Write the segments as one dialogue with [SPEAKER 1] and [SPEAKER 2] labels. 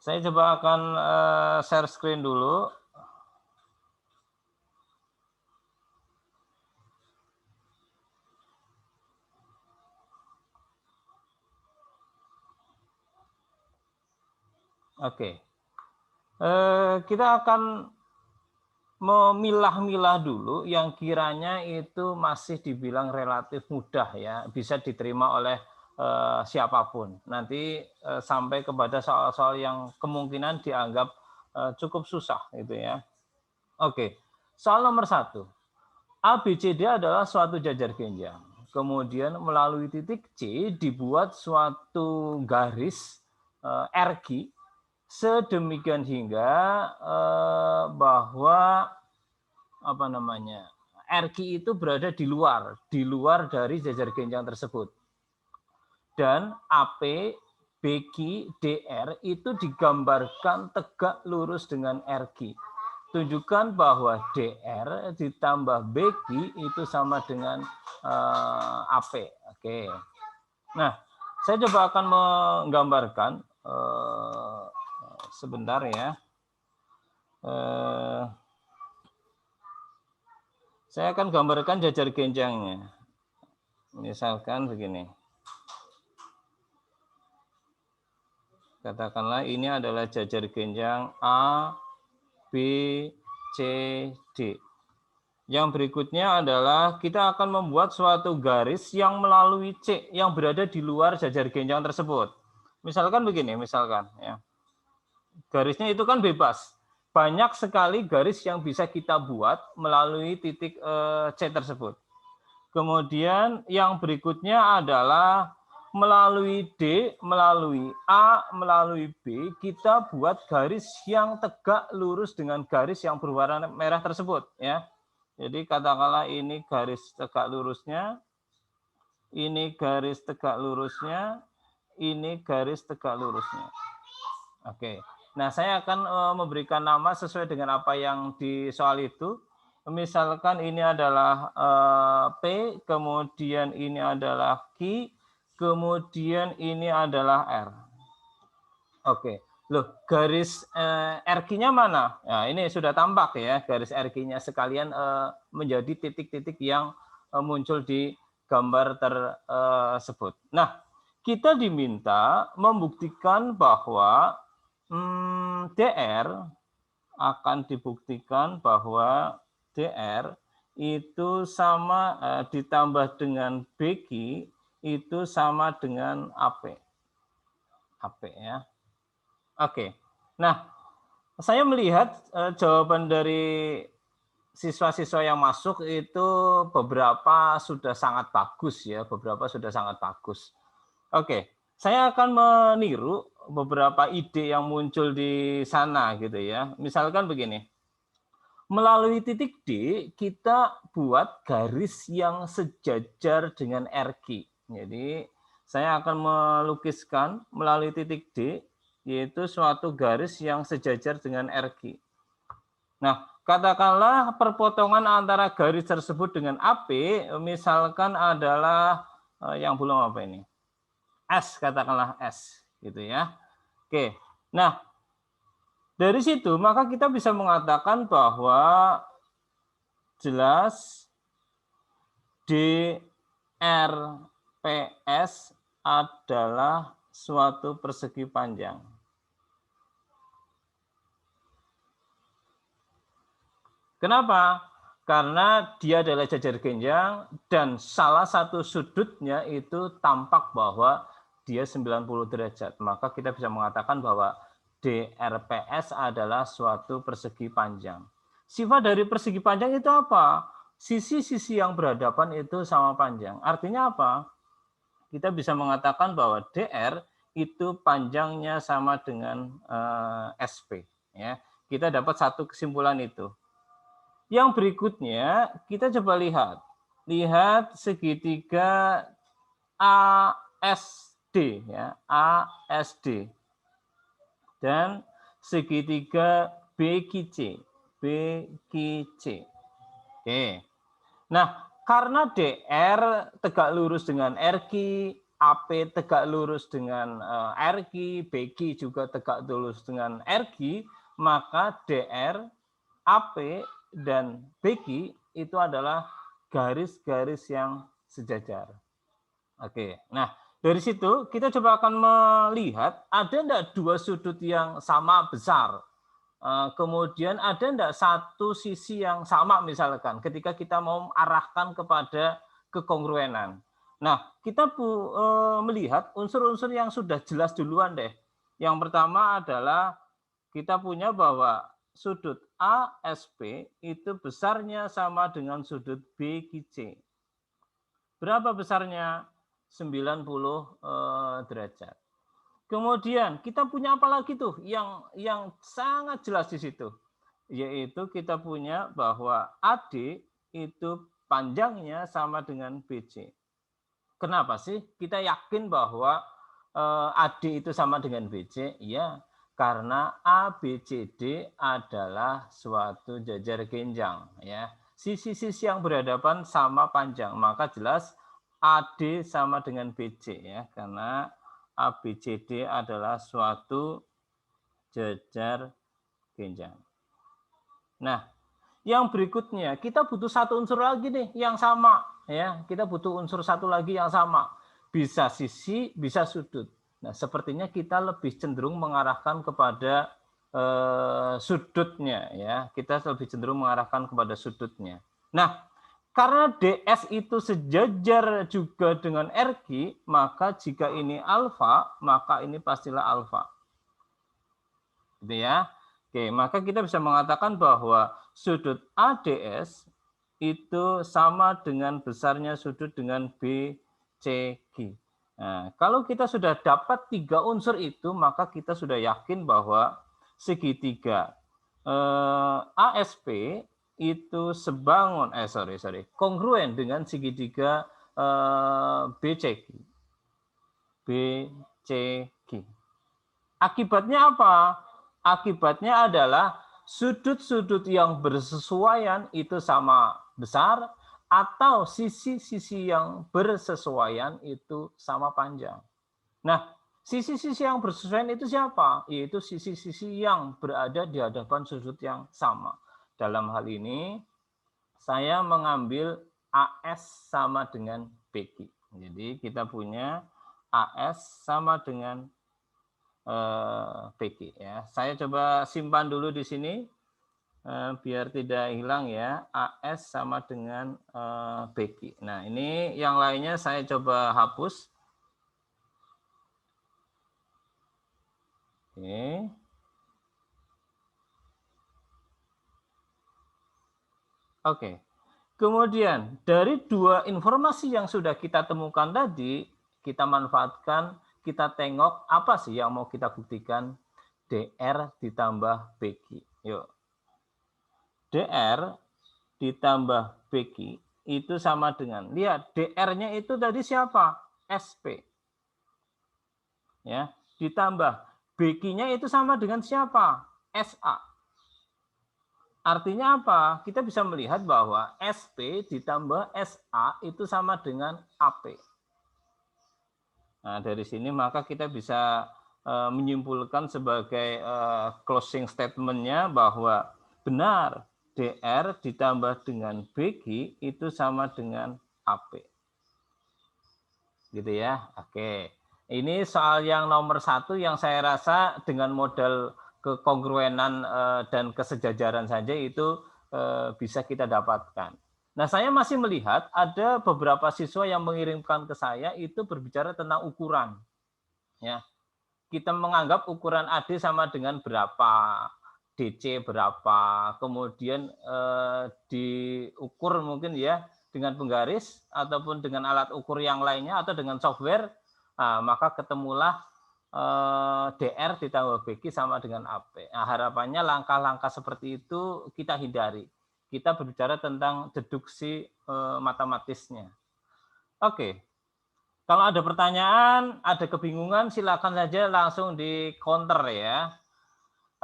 [SPEAKER 1] Saya coba akan share screen dulu. Oke. Kita akan memilah-milah dulu yang kiranya itu masih dibilang relatif mudah ya, bisa diterima oleh siapapun. Nanti sampai kepada soal-soal yang kemungkinan dianggap cukup susah gitu ya. Oke, soal nomor 1. ABCD adalah suatu jajar genjang. Kemudian melalui titik C dibuat suatu garis RQ sedemikian hingga bahwa apa namanya RQ itu berada di luar dari jajar genjang tersebut. Dan AP, BQ, DR itu digambarkan tegak lurus dengan RQ. Tunjukkan bahwa DR ditambah BQ itu sama dengan AP. Oke. Nah, saya coba akan menggambarkan sebentar ya. Saya akan gambarkan jajar genjangnya. Misalkan begini. Katakanlah ini adalah jajar genjang A, B, C, D. Yang berikutnya adalah kita akan membuat suatu garis yang melalui C yang berada di luar jajar genjang tersebut. Misalkan begini, misalkan ya. Garisnya itu kan bebas. Banyak sekali garis yang bisa kita buat melalui titik C tersebut. Kemudian yang berikutnya adalah melalui D, melalui A, melalui B, kita buat garis yang tegak lurus dengan garis yang berwarna merah tersebut ya. Jadi katakanlah ini garis tegak lurusnya, ini garis tegak lurusnya, ini garis tegak lurusnya. Oke. Nah, saya akan memberikan nama sesuai dengan apa yang di soal itu. Misalkan ini adalah P, kemudian ini adalah Q, kemudian ini adalah R. Oke. Loh, garis RQ-nya mana? Nah, ini sudah tampak ya, garis RQ-nya sekalian menjadi titik-titik yang muncul di gambar tersebut. Nah, kita diminta membuktikan bahwa DR akan dibuktikan bahwa DR itu sama ditambah dengan BQ itu sama dengan AP. AP ya. Oke. Nah, saya melihat jawaban dari siswa-siswa yang masuk itu beberapa sudah sangat bagus ya, beberapa sudah sangat bagus. Oke, saya akan meniru beberapa ide yang muncul di sana gitu ya. Misalkan begini, melalui titik D kita buat garis yang sejajar dengan RQ. Jadi saya akan melukiskan melalui titik D yaitu suatu garis yang sejajar dengan RQ. Nah, katakanlah perpotongan antara garis tersebut dengan AP misalkan adalah yang belum apa ini? S, katakanlah S gitu ya. Oke. Nah, dari situ maka kita bisa mengatakan bahwa jelas DRPS adalah suatu persegi panjang. Kenapa? Karena dia adalah jajar genjang dan salah satu sudutnya itu tampak bahwa dia 90 derajat. Maka kita bisa mengatakan bahwa DRPS adalah suatu persegi panjang. Sifat dari persegi panjang itu apa? Sisi-sisi yang berhadapan itu sama panjang. Artinya apa? Kita bisa mengatakan bahwa DR itu panjangnya sama dengan SP. Ya. Kita dapat satu kesimpulan itu. Yang berikutnya kita coba lihat. Lihat segitiga ASD ya, ASD. Dan segitiga BQC, BQC. Oke. Nah, karena DR tegak lurus dengan RQ, AP tegak lurus dengan RQ, BQ juga tegak lurus dengan RQ, maka DR, AP, dan BQ itu adalah garis-garis yang sejajar. Oke, nah dari situ kita coba akan melihat ada enggak dua sudut yang sama besar. Kemudian ada enggak satu sisi yang sama misalkan ketika kita mau arahkan kepada kekongruenan. Nah, kita melihat unsur-unsur yang sudah jelas duluan deh. Yang pertama adalah kita punya bahwa sudut ASP itu besarnya sama dengan sudut BQC. Berapa besarnya? 90 derajat. Kemudian kita punya apa lagi tuh yang sangat jelas di situ? Yaitu kita punya bahwa AD itu panjangnya sama dengan BC. Kenapa sih kita yakin bahwa AD itu sama dengan BC? Ya, karena ABCD adalah suatu jajar genjang. Ya, sisi-sisi yang berhadapan sama panjang, maka jelas AD sama dengan BC ya, karena ABCD adalah suatu jajar genjang. Nah, yang berikutnya kita butuh satu unsur lagi nih yang sama ya. Kita butuh unsur satu lagi yang sama. Bisa sisi, bisa sudut. Nah, sepertinya kita lebih cenderung mengarahkan kepada sudutnya ya. Kita lebih cenderung mengarahkan kepada sudutnya. Nah, karena DS itu sejajar juga dengan RQ, maka jika ini alfa, maka ini pastilah alfa. Gitu ya. Oke, maka kita bisa mengatakan bahwa sudut ADS itu sama dengan besarnya sudut dengan BCG. Nah, kalau kita sudah dapat tiga unsur itu, maka kita sudah yakin bahwa segitiga ASP itu sebangun, kongruen dengan segitiga BCG. Akibatnya apa? Akibatnya adalah sudut-sudut yang bersesuaian itu sama besar atau sisi-sisi yang bersesuaian itu sama panjang. Nah, sisi-sisi yang bersesuaian itu siapa? Yaitu sisi-sisi yang berada di hadapan sudut yang sama. Dalam hal ini, saya mengambil AS sama dengan PQ. Jadi kita punya AS sama dengan PQ ya. Saya coba simpan dulu di sini biar tidak hilang ya. AS sama dengan PQ. Nah, ini yang lainnya saya coba hapus. Oke. Oke. Kemudian dari dua informasi yang sudah kita temukan tadi, kita manfaatkan, kita tengok apa sih yang mau kita buktikan. DR ditambah PQ. Yuk. DR ditambah PQ itu sama dengan, lihat DR-nya itu tadi siapa? SP. Ya, ditambah BQ-nya itu sama dengan siapa? SA. Artinya apa? Kita bisa melihat bahwa SP ditambah SA itu sama dengan AP. Nah, dari sini maka kita bisa menyimpulkan sebagai closing statement-nya bahwa benar DR ditambah dengan BQ itu sama dengan AP. Gitu ya. Oke. Ini soal yang nomor 1 yang saya rasa dengan modal kekongruenan dan kesejajaran saja itu bisa kita dapatkan. Nah, saya masih melihat ada beberapa siswa yang mengirimkan ke saya itu berbicara tentang ukuran. Ya, kita menganggap ukuran AD sama dengan berapa, DC berapa, kemudian diukur mungkin ya dengan penggaris ataupun dengan alat ukur yang lainnya atau dengan software, maka ketemulah DR ditambah BQ sama dengan AP. Nah, harapannya langkah-langkah seperti itu kita hindari. Kita berbicara tentang deduksi matematisnya. Oke. Kalau ada pertanyaan, ada kebingungan, silakan saja langsung di counter ya.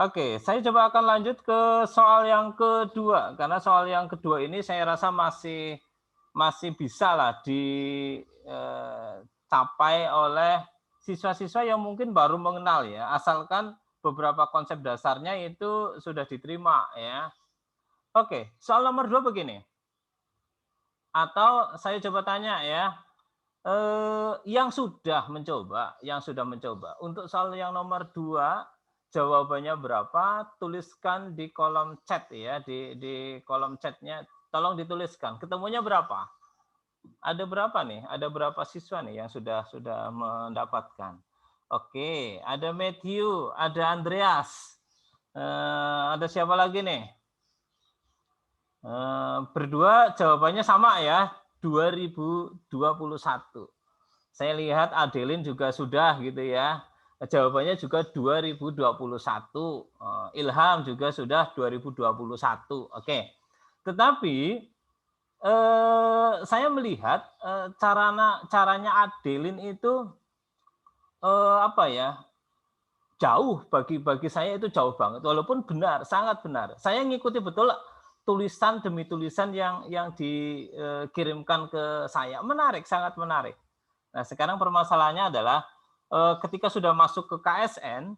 [SPEAKER 1] Oke, saya coba akan lanjut ke soal yang kedua. Karena soal yang kedua ini saya rasa masih bisa lah dicapai oleh siswa-siswa yang mungkin baru mengenal ya, asalkan beberapa konsep dasarnya itu sudah diterima ya. Oke, soal nomor 2 begini. Atau saya coba tanya ya, yang sudah mencoba. Untuk soal yang nomor 2, jawabannya berapa? Tuliskan di kolom chat ya, di kolom chatnya tolong dituliskan. Ketemunya berapa? Ada berapa nih? Ada berapa siswa nih yang sudah mendapatkan? Oke, ada Matthew, ada Andreas. Ada siapa lagi nih? Berdua jawabannya sama ya, 2021. Saya lihat Adeline juga sudah gitu ya. Jawabannya juga 2021. Ilham juga sudah 2021. Oke. Tetapi saya melihat caranya Adeline itu apa ya? Jauh bagi saya itu jauh banget. Walaupun benar, sangat benar. Saya ngikuti betul tulisan demi tulisan yang dikirimkan ke saya. Menarik, sangat menarik. Nah, sekarang permasalahannya adalah ketika sudah masuk ke KSN,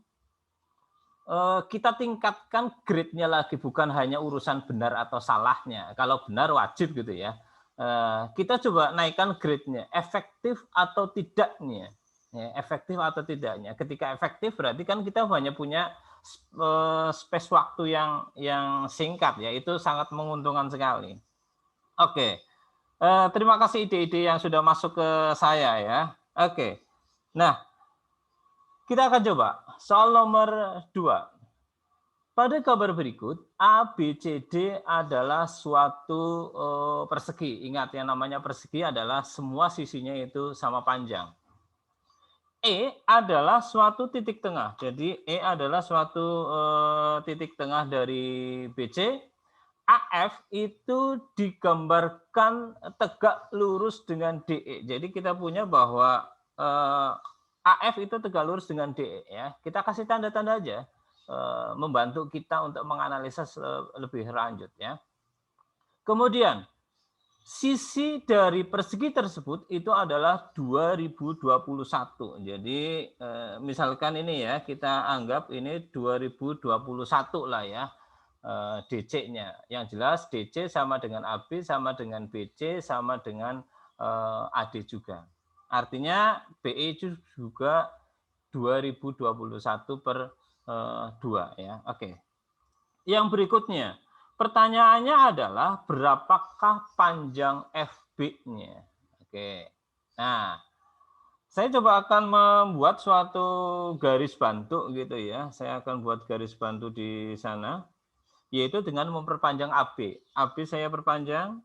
[SPEAKER 1] kita tingkatkan grade-nya lagi, bukan hanya urusan benar atau salahnya. Kalau benar wajib gitu ya. Kita coba naikkan grade-nya, efektif atau tidaknya. Ya, efektif atau tidaknya. Ketika efektif berarti kan kita hanya punya space waktu yang singkat ya, itu sangat menguntungkan sekali. Oke. Terima kasih ide-ide yang sudah masuk ke saya ya. Oke. Nah, kita akan coba soal nomor 2. Pada gambar berikut, A, B, C, D adalah suatu persegi. Ingat yang namanya persegi adalah semua sisinya itu sama panjang. E adalah suatu titik tengah. Jadi E adalah suatu titik tengah dari BC. AF itu digambarkan tegak lurus dengan DE. Jadi kita punya bahwa AF itu tegak lurus dengan DE ya. Kita kasih tanda-tanda aja membantu kita untuk menganalisa lebih lanjut ya. Kemudian sisi dari persegi tersebut itu adalah 2021. Jadi misalkan ini ya, kita anggap ini 2021 lah ya. DC-nya. Yang jelas DC sama dengan AB, sama dengan BC, sama dengan AD juga. Artinya BE juga 2021 per 2 ya. Oke. Yang berikutnya, pertanyaannya adalah berapakah panjang FB-nya? Oke. Nah, saya coba akan membuat suatu garis bantu gitu ya. Saya akan buat garis bantu di sana, yaitu dengan memperpanjang AB. AB saya perpanjang,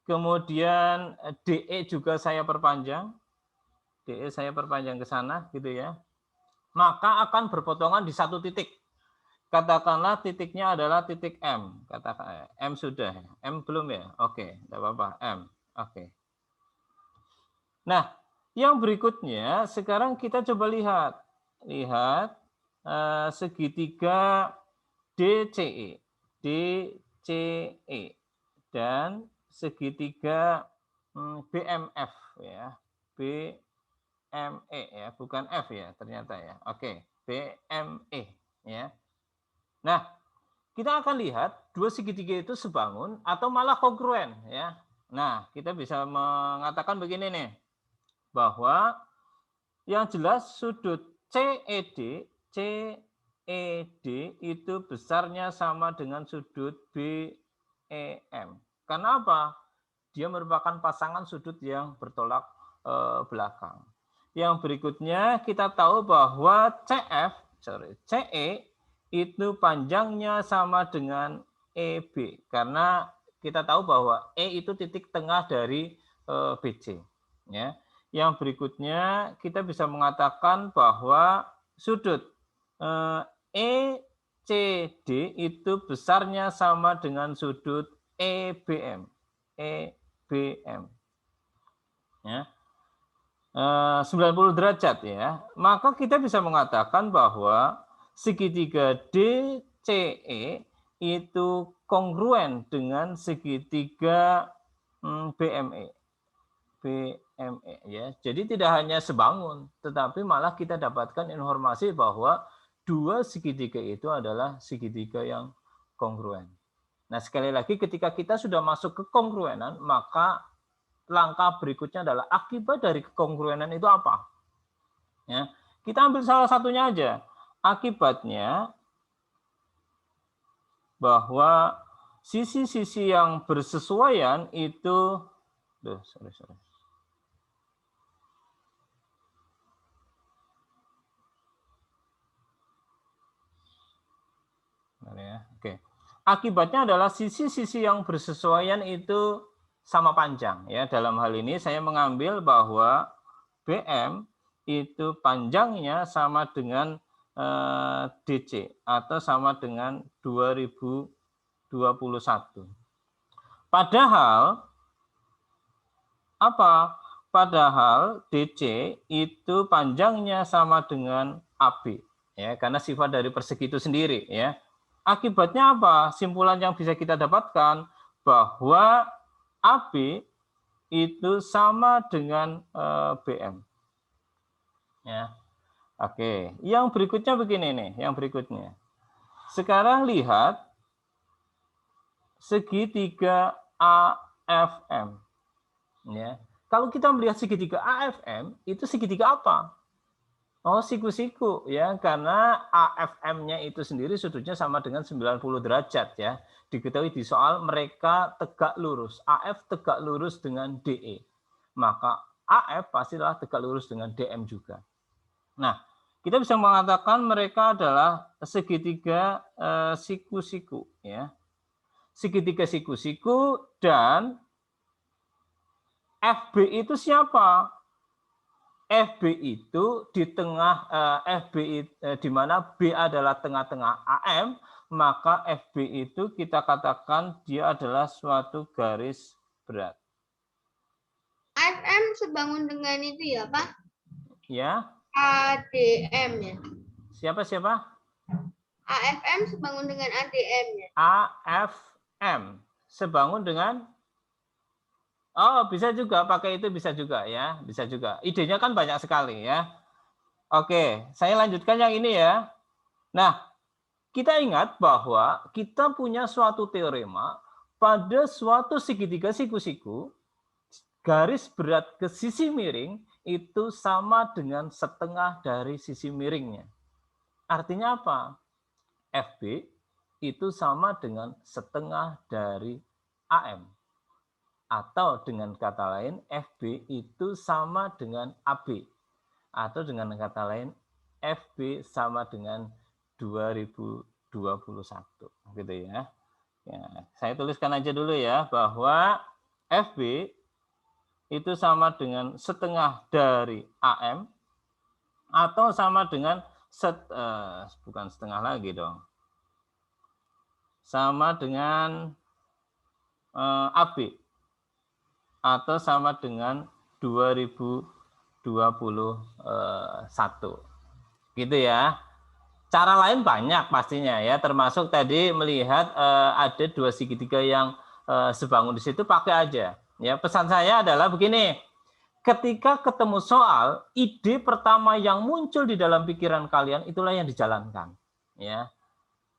[SPEAKER 1] kemudian DE juga saya perpanjang, DE saya perpanjang ke sana gitu ya. Maka akan berpotongan di satu titik. Katakanlah titiknya adalah titik M. Katakan M sudah, M belum ya? Oke, tidak apa-apa, M. Oke. Nah, yang berikutnya sekarang kita coba lihat segitiga DCE, DCE dan segitiga BMF ya, BME ya, bukan F ya ternyata ya. Oke, BME ya. Nah, kita akan lihat dua segitiga itu sebangun atau malah kongruen ya. Nah, kita bisa mengatakan begini nih, bahwa yang jelas sudut CED itu besarnya sama dengan sudut BEM. Karena apa? Dia merupakan pasangan sudut yang bertolak belakang. Yang berikutnya kita tahu bahwa CE itu panjangnya sama dengan EB. Karena kita tahu bahwa E itu titik tengah dari BC. Ya. Yang berikutnya kita bisa mengatakan bahwa sudut ECD itu besarnya sama dengan sudut EBM. EBM. Ya. 90 derajat ya. Maka kita bisa mengatakan bahwa segitiga DCE itu kongruen dengan segitiga BME. ME ya. Jadi tidak hanya sebangun, tetapi malah kita dapatkan informasi bahwa dua segitiga itu adalah segitiga yang kongruen. Nah, sekali lagi ketika kita sudah masuk ke kongruenan, maka langkah berikutnya adalah akibat dari kekongruenan itu apa? Ya, kita ambil salah satunya aja. Akibatnya bahwa sisi-sisi yang bersesuaian itu, sorry. Ya, oke. Akibatnya adalah sisi-sisi yang bersesuaian itu sama panjang. Ya, dalam hal ini saya mengambil bahwa BM itu panjangnya sama dengan DC atau sama dengan 2021. Padahal apa? Padahal DC itu panjangnya sama dengan AB, ya, karena sifat dari persegi itu sendiri, ya. Akibatnya apa? Simpulan yang bisa kita dapatkan bahwa AB itu sama dengan BM. Ya. Oke, yang berikutnya begini nih, yang berikutnya. Sekarang lihat segitiga AFM. Ya. Kalau kita melihat segitiga AFM, itu segitiga apa? Oh, siku-siku ya, karena AFM-nya itu sendiri sudutnya sama dengan 90 derajat ya. Diketahui di soal mereka tegak lurus. AF tegak lurus dengan DE. Maka AF pastilah tegak lurus dengan DM juga. Nah, kita bisa mengatakan mereka adalah segitiga siku-siku ya. Segitiga siku-siku dan FB itu siapa? FB itu di tengah FB di mana B adalah tengah-tengah AM, maka FB itu kita katakan dia adalah suatu garis berat.
[SPEAKER 2] AFM sebangun dengan itu ya, Pak?
[SPEAKER 1] Ya.
[SPEAKER 2] ADM ya.
[SPEAKER 1] Siapa?
[SPEAKER 2] AFM sebangun dengan ADM ya.
[SPEAKER 1] AFM sebangun dengan. Oh, bisa juga pakai itu, bisa juga ya, bisa juga. Idenya kan banyak sekali ya. Oke, saya lanjutkan yang ini ya. Nah, kita ingat bahwa kita punya suatu teorema pada suatu segitiga siku-siku, garis berat ke sisi miring itu sama dengan setengah dari sisi miringnya. Artinya apa? FB itu sama dengan setengah dari AM. Atau dengan kata lain, FB itu sama dengan AB. Atau dengan kata lain, FB sama dengan 2021. Gitu ya. Ya, saya tuliskan aja dulu ya, bahwa FB itu sama dengan setengah dari AM, atau sama dengan bukan setengah lagi dong. Sama dengan AB. Atau sama dengan 2021. Gitu ya. Cara lain banyak pastinya ya, termasuk tadi melihat ada dua segitiga yang sebangun di situ, pakai aja. Ya, pesan saya adalah begini. Ketika ketemu soal, ide pertama yang muncul di dalam pikiran kalian itulah yang dijalankan. Ya.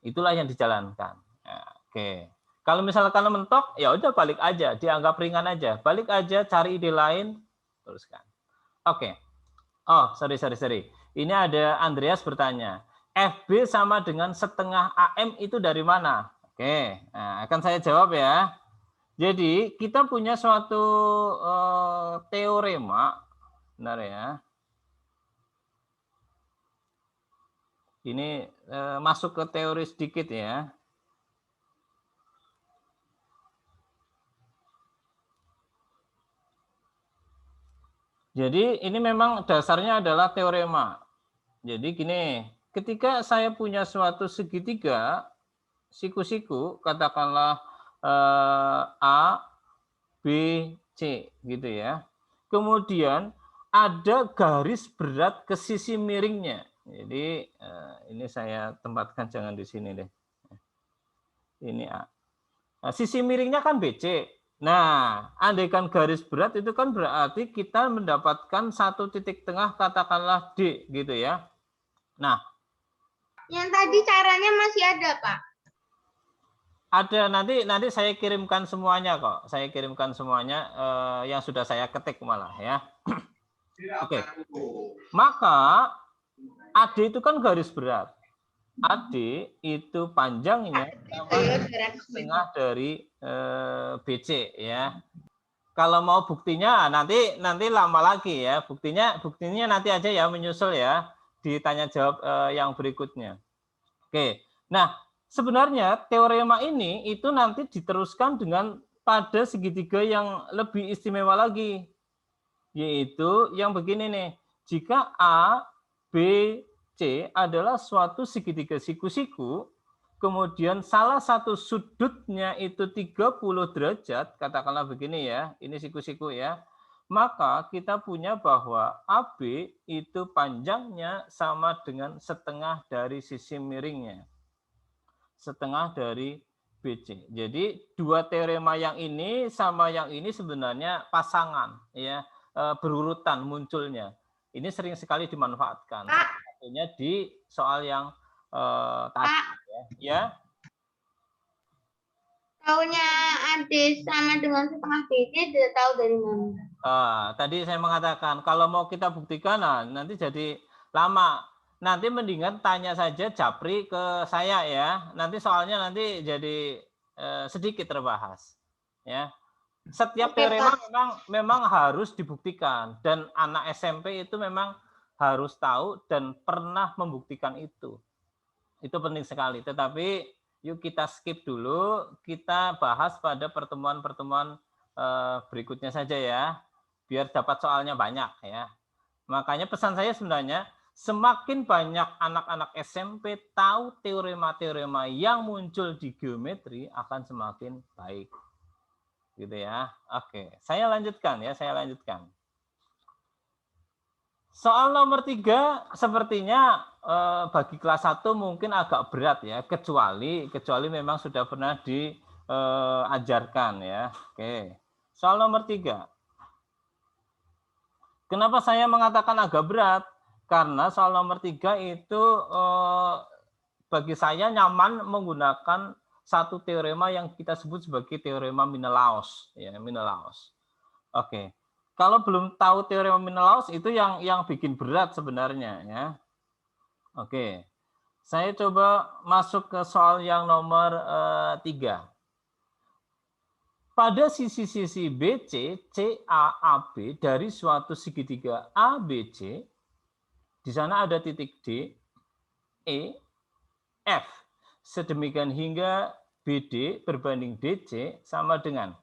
[SPEAKER 1] Itulah yang dijalankan. Ya, oke. Kalau misalnya kalian mentok, ya udah balik aja, dianggap ringan aja. Balik aja, cari ide lain, teruskan. Oke. Oh, sorry. Ini ada Andreas bertanya, FB sama dengan setengah AM itu dari mana? Oke, nah, akan saya jawab ya. Jadi, kita punya suatu teorema, benar ya. Ini masuk ke teori sedikit ya. Jadi ini memang dasarnya adalah teorema. Jadi gini, ketika saya punya suatu segitiga, siku-siku, katakanlah A, B, C, gitu ya. Kemudian ada garis berat ke sisi miringnya. Jadi ini saya tempatkan jangan di sini deh. Ini A. Nah, sisi miringnya kan BC. Nah, andaikan garis berat itu kan berarti kita mendapatkan satu titik tengah, katakanlah D gitu ya. Nah,
[SPEAKER 2] Yang tadi caranya masih ada, Pak.
[SPEAKER 1] ada nanti saya kirimkan semuanya kok. Saya kirimkan semuanya yang sudah saya ketik malah ya. Oke. Maka AD itu kan garis berat. AD itu panjangnya sama setengah dari BC ya. Kalau mau buktinya nanti lama lagi ya. Buktinya nanti aja ya, menyusul ya, ditanya jawab yang berikutnya. Oke. Nah, sebenarnya teorema ini itu nanti diteruskan dengan pada segitiga yang lebih istimewa lagi. Yaitu yang begini nih. Jika A, B, C adalah suatu segitiga siku-siku, kemudian salah satu sudutnya itu 30 derajat, katakanlah begini ya, ini siku-siku ya, maka kita punya bahwa AB itu panjangnya sama dengan setengah dari sisi miringnya. Setengah dari BC. Jadi dua teorema yang ini sama yang ini sebenarnya pasangan ya, berurutan munculnya. Ini sering sekali dimanfaatkan. Satunya di soal yang tadi ya.
[SPEAKER 2] Taunya AD sama dengan setengah BC tidak tahu dari mana.
[SPEAKER 1] Tadi saya mengatakan kalau mau kita buktikan nanti jadi lama. Nanti mendingan tanya saja Japri ke saya ya. Nanti soalnya nanti jadi sedikit terbahas. Ya. Setiap teorema memang harus dibuktikan dan anak SMP itu memang harus tahu dan pernah membuktikan itu. Itu penting sekali. Tetapi yuk kita skip dulu, kita bahas pada pertemuan-pertemuan berikutnya saja ya, biar dapat soalnya banyak ya. Makanya pesan saya sebenarnya semakin banyak anak-anak SMP tahu teorema-teorema yang muncul di geometri akan semakin baik. Gitu ya. Oke, saya lanjutkan ya, Soal nomor 3 sepertinya bagi kelas 1 mungkin agak berat ya, kecuali memang sudah pernah diajarkan ya. Oke. Soal nomor 3. Kenapa saya mengatakan agak berat? Karena soal nomor 3 itu bagi saya nyaman menggunakan satu teorema yang kita sebut sebagai teorema Menelaus ya, Menelaus. Oke. Kalau belum tahu teorema Menelaus itu yang bikin berat sebenarnya ya. Oke. Saya coba masuk ke soal yang nomor 3. Pada sisi-sisi BC, CA, AB dari suatu segitiga ABC, di sana ada titik D, E, F. Sedemikian hingga BD berbanding DC sama dengan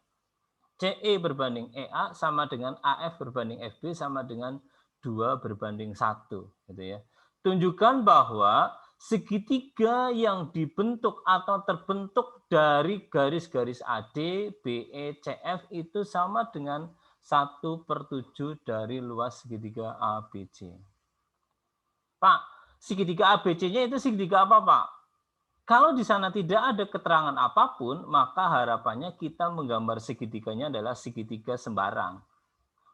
[SPEAKER 1] CE berbanding EA sama dengan AF berbanding FB sama dengan 2 berbanding 1. Gitu ya. Tunjukkan bahwa segitiga yang dibentuk atau terbentuk dari garis-garis AD, BE, CF itu sama dengan 1/7 dari luas segitiga ABC. Pak, segitiga ABC-nya itu segitiga apa, Pak? Kalau di sana tidak ada keterangan apapun, maka harapannya kita menggambar segitiganya adalah segitiga sembarang.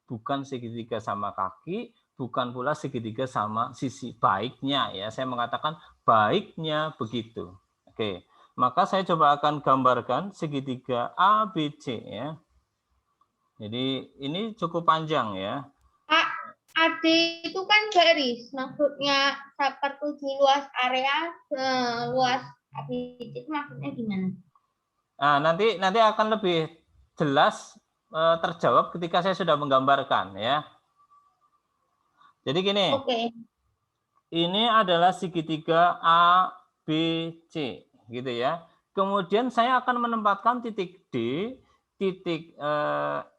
[SPEAKER 1] Bukan segitiga sama kaki, bukan pula segitiga sama sisi baiknya ya. Saya mengatakan baiknya begitu. Oke, maka saya coba akan gambarkan segitiga ABC ya. Jadi ini cukup panjang ya.
[SPEAKER 2] Pak, AD itu kan garis, maksudnya 1/7 luas area luas ABC itu maksudnya gimana?
[SPEAKER 1] Nah, nanti akan lebih jelas terjawab ketika saya sudah menggambarkan ya. Jadi gini.
[SPEAKER 2] Oke.
[SPEAKER 1] Ini adalah segitiga A, B, C, gitu ya. Kemudian saya akan menempatkan titik D, titik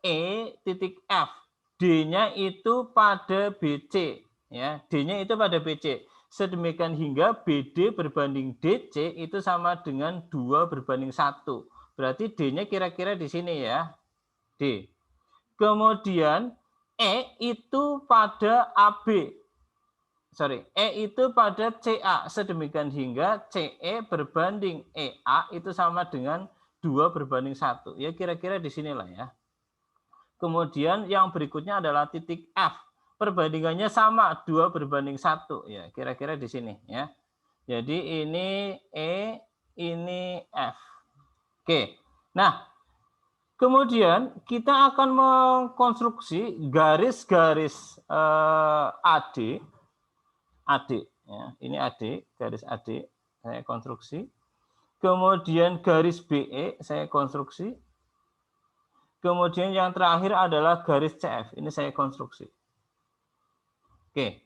[SPEAKER 1] E, titik F. D-nya itu pada BC, ya. D-nya itu pada BC. Sedemikian hingga BD berbanding DC itu sama dengan 2 berbanding 1. Berarti D-nya kira-kira di sini ya. D. Kemudian E itu pada AB. E itu pada CA sedemikian hingga CE berbanding EA itu sama dengan 2/1. Ya kira-kira di sinilah ya. Kemudian yang berikutnya adalah titik F. Perbandingannya sama 2/1. Ya, kira-kira di sini ya. Jadi ini E, ini F. Oke. Nah, kemudian kita akan mengkonstruksi garis-garis AD. AD ya. Ini AD, garis AD saya konstruksi. Kemudian garis BE saya konstruksi. Kemudian yang terakhir adalah garis CF. Ini saya konstruksi. Oke.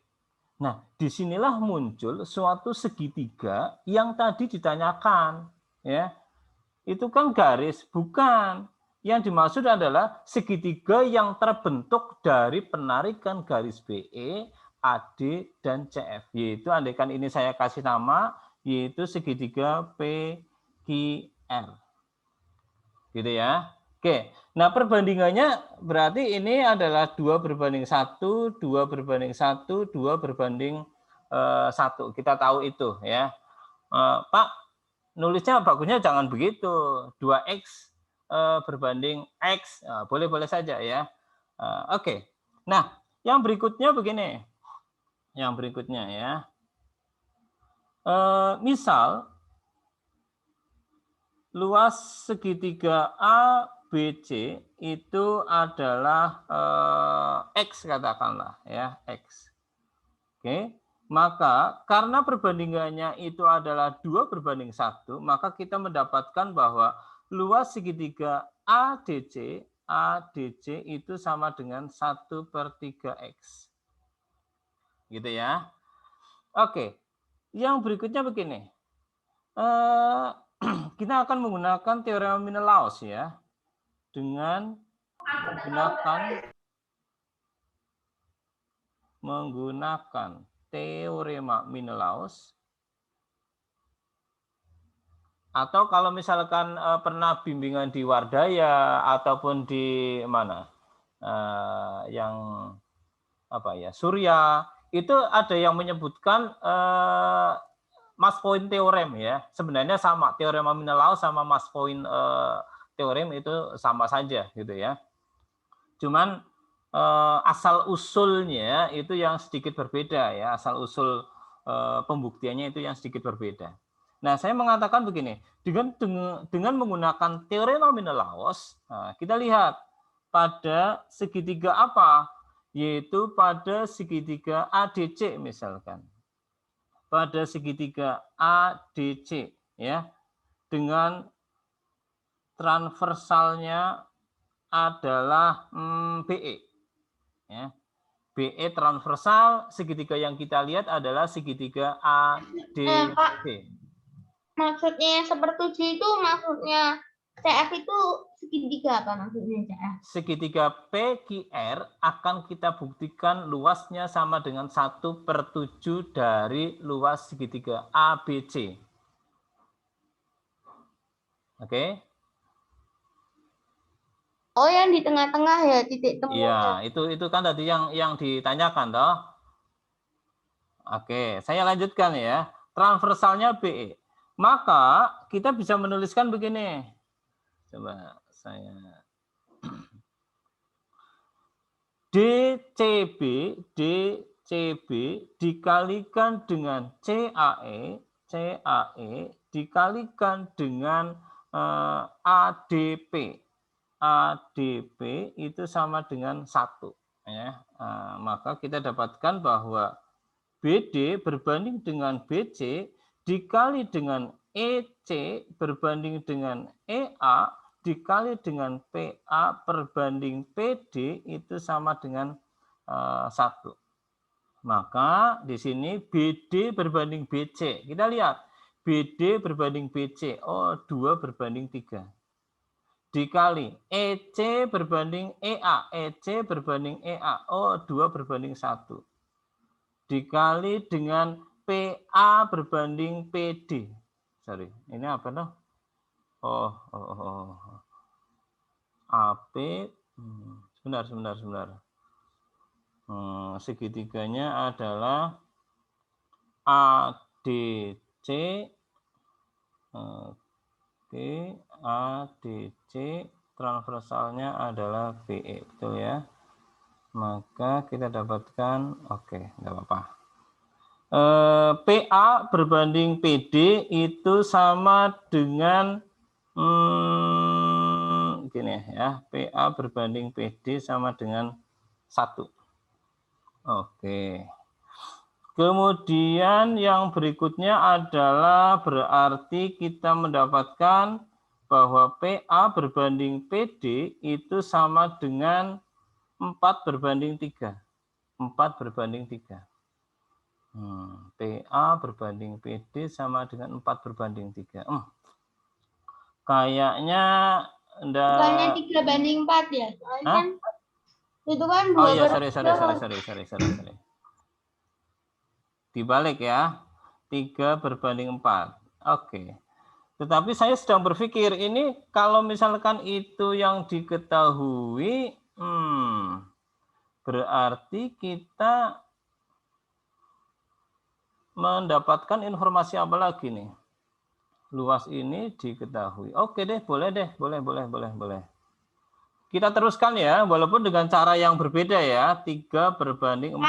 [SPEAKER 1] Nah, disinilah muncul suatu segitiga yang tadi ditanyakan. Ya, itu kan garis, bukan. Yang dimaksud adalah segitiga yang terbentuk dari penarikan garis BE, AD, dan CF. Yaitu andaikan ini saya kasih nama, yaitu segitiga PQR. Gitu ya. Oke, nah perbandingannya berarti ini adalah 2/1, 2/1, 2/1. Kita tahu itu ya. Pak, nulisnya bagusnya jangan begitu. 2x berbanding x. Boleh-boleh saja ya. Oke. Nah, yang berikutnya begini. Yang berikutnya ya. Misal luas segitiga ABC itu adalah X katakanlah ya, X. Oke, maka karena perbandingannya itu adalah 2/1, maka kita mendapatkan bahwa luas segitiga ADC itu sama dengan 1/3X. Gitu ya. Oke, yang berikutnya begini. Kita akan menggunakan teorema Menelaus ya, dengan menggunakan teorema Menelaus. Atau kalau misalkan pernah bimbingan di Wardaya ataupun di mana yang apa ya, Surya, itu ada yang menyebutkan mass point theorem ya. Sebenarnya sama, teorema Menelaus sama mass point theorem itu sama saja gitu ya. Cuman asal usulnya itu yang sedikit berbeda ya, asal usul pembuktiannya itu yang sedikit berbeda. Nah, saya mengatakan begini, dengan menggunakan teorema Menelaus, kita lihat pada segitiga apa, yaitu pada segitiga ADC misalkan. Pada segitiga ADC ya, dengan transversalnya adalah BE ya. BE transversal, segitiga yang kita lihat adalah segitiga ADC.
[SPEAKER 2] Pak, maksudnya yang sepertujuh itu maksudnya CF itu segitiga apa maksudnya CF?
[SPEAKER 1] Segitiga PQR akan kita buktikan luasnya sama dengan 1/7 dari luas segitiga ABC. Oke?
[SPEAKER 2] Oh, yang di tengah-tengah ya, titik temunya.
[SPEAKER 1] Iya, itu kan tadi yang ditanyakan toh. Oke, saya lanjutkan ya. Transversalnya BE. Maka kita bisa menuliskan begini. Coba saya DCB dikalikan dengan CAE dikalikan dengan ADP. ADP itu sama dengan 1 ya. Maka kita dapatkan bahwa BD berbanding dengan BC dikali dengan EC berbanding dengan EA dikali dengan PA berbanding PD itu sama dengan 1. Maka di sini BD berbanding BC. Kita lihat BD berbanding BC. Oh, 2/3. Dikali EC berbanding EA. EC berbanding EA. Oh, 2/1. Dikali dengan PA berbanding PD. Sorry, ini apa noh? AP, sebentar. Segitiganya adalah ADC. Oke, ADC transversalnya adalah VE, betul ya? Maka kita dapatkan, oke, nggak apa-apa. PA berbanding PD itu sama dengan gini ya, PA berbanding PD sama dengan 1. Oke. Kemudian yang berikutnya adalah berarti kita mendapatkan bahwa PA berbanding PD itu sama dengan 4 berbanding 3. 4 berbanding 3. PA berbanding PD sama dengan 4 berbanding 3. Kayaknya
[SPEAKER 2] bukannya 3 banding 4 ya? Soalnya kan itu kan 2
[SPEAKER 1] oh iya, sorry. Dibalik ya. 3 berbanding 4. Oke. Tetapi saya sedang berpikir ini kalau misalkan itu yang diketahui, berarti kita mendapatkan informasi apa lagi nih? Luas ini diketahui. Oke deh, boleh. Kita teruskan ya, walaupun dengan cara yang berbeda ya, 3 berbanding 4.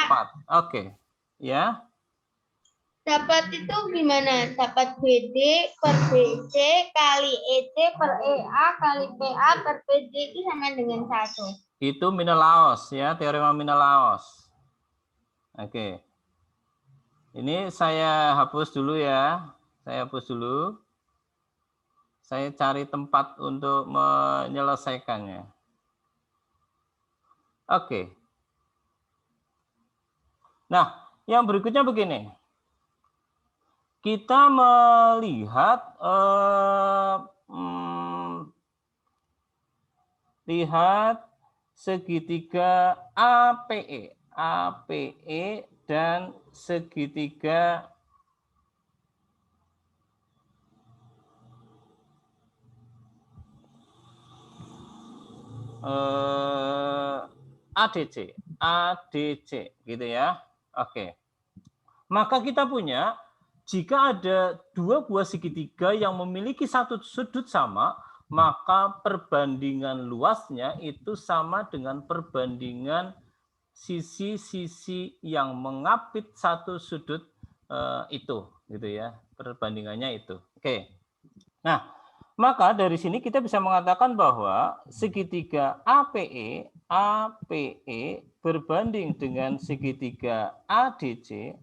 [SPEAKER 1] Oke, ya.
[SPEAKER 2] Dapat itu gimana? Dapat BD per BC kali EC per EA kali PA per PD itu sama dengan 1.
[SPEAKER 1] Itu Menelaos ya, teorema Menelaos. Oke. Ini saya hapus dulu ya. Saya hapus dulu. Saya cari tempat untuk menyelesaikannya. Oke. Nah, yang berikutnya begini. Kita melihat lihat segitiga APE dan segitiga ADC gitu ya. Oke. Maka kita punya jika ada 2 buah segitiga yang memiliki satu sudut sama, maka perbandingan luasnya itu sama dengan perbandingan sisi-sisi yang mengapit satu sudut itu, gitu ya. Perbandingannya itu. Oke. Nah, maka dari sini kita bisa mengatakan bahwa segitiga APE berbanding dengan segitiga ADC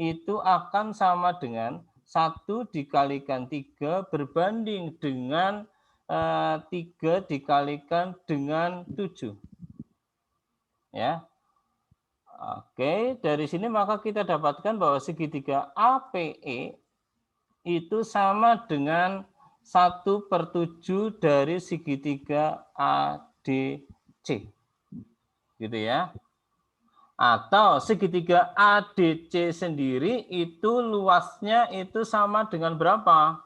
[SPEAKER 1] itu akan sama dengan 1 dikalikan 3 berbanding dengan 3 dikalikan dengan 7. Ya. Oke, dari sini maka kita dapatkan bahwa segitiga APE itu sama dengan 1/7 dari segitiga ADC. Gitu ya. Atau segitiga ADC sendiri itu luasnya itu sama dengan berapa?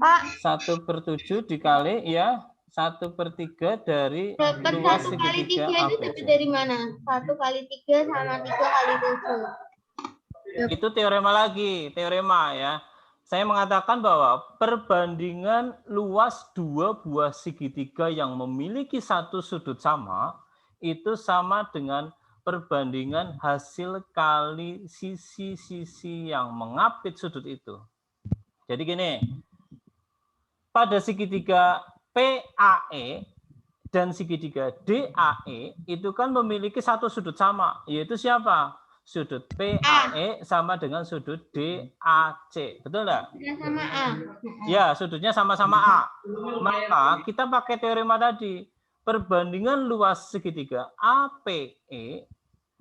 [SPEAKER 2] Pak,
[SPEAKER 1] 1/7 dikali ya 1/3 dari luas segitiga
[SPEAKER 2] itu dapat dari mana? 1 kali 3 sama 3 kali 7.
[SPEAKER 1] Itu teorema lagi, teorema ya. Saya mengatakan bahwa perbandingan luas 2 buah segitiga yang memiliki satu sudut sama itu sama dengan perbandingan hasil kali sisi-sisi yang mengapit sudut itu. Jadi gini, pada segitiga PAE dan segitiga DAE itu kan memiliki satu sudut sama, yaitu siapa? Sudut PAE sama dengan sudut DAC. Betul enggak?
[SPEAKER 2] Sama A.
[SPEAKER 1] Ya, sudutnya sama-sama A. Maka kita pakai teorema tadi. Perbandingan luas segitiga APE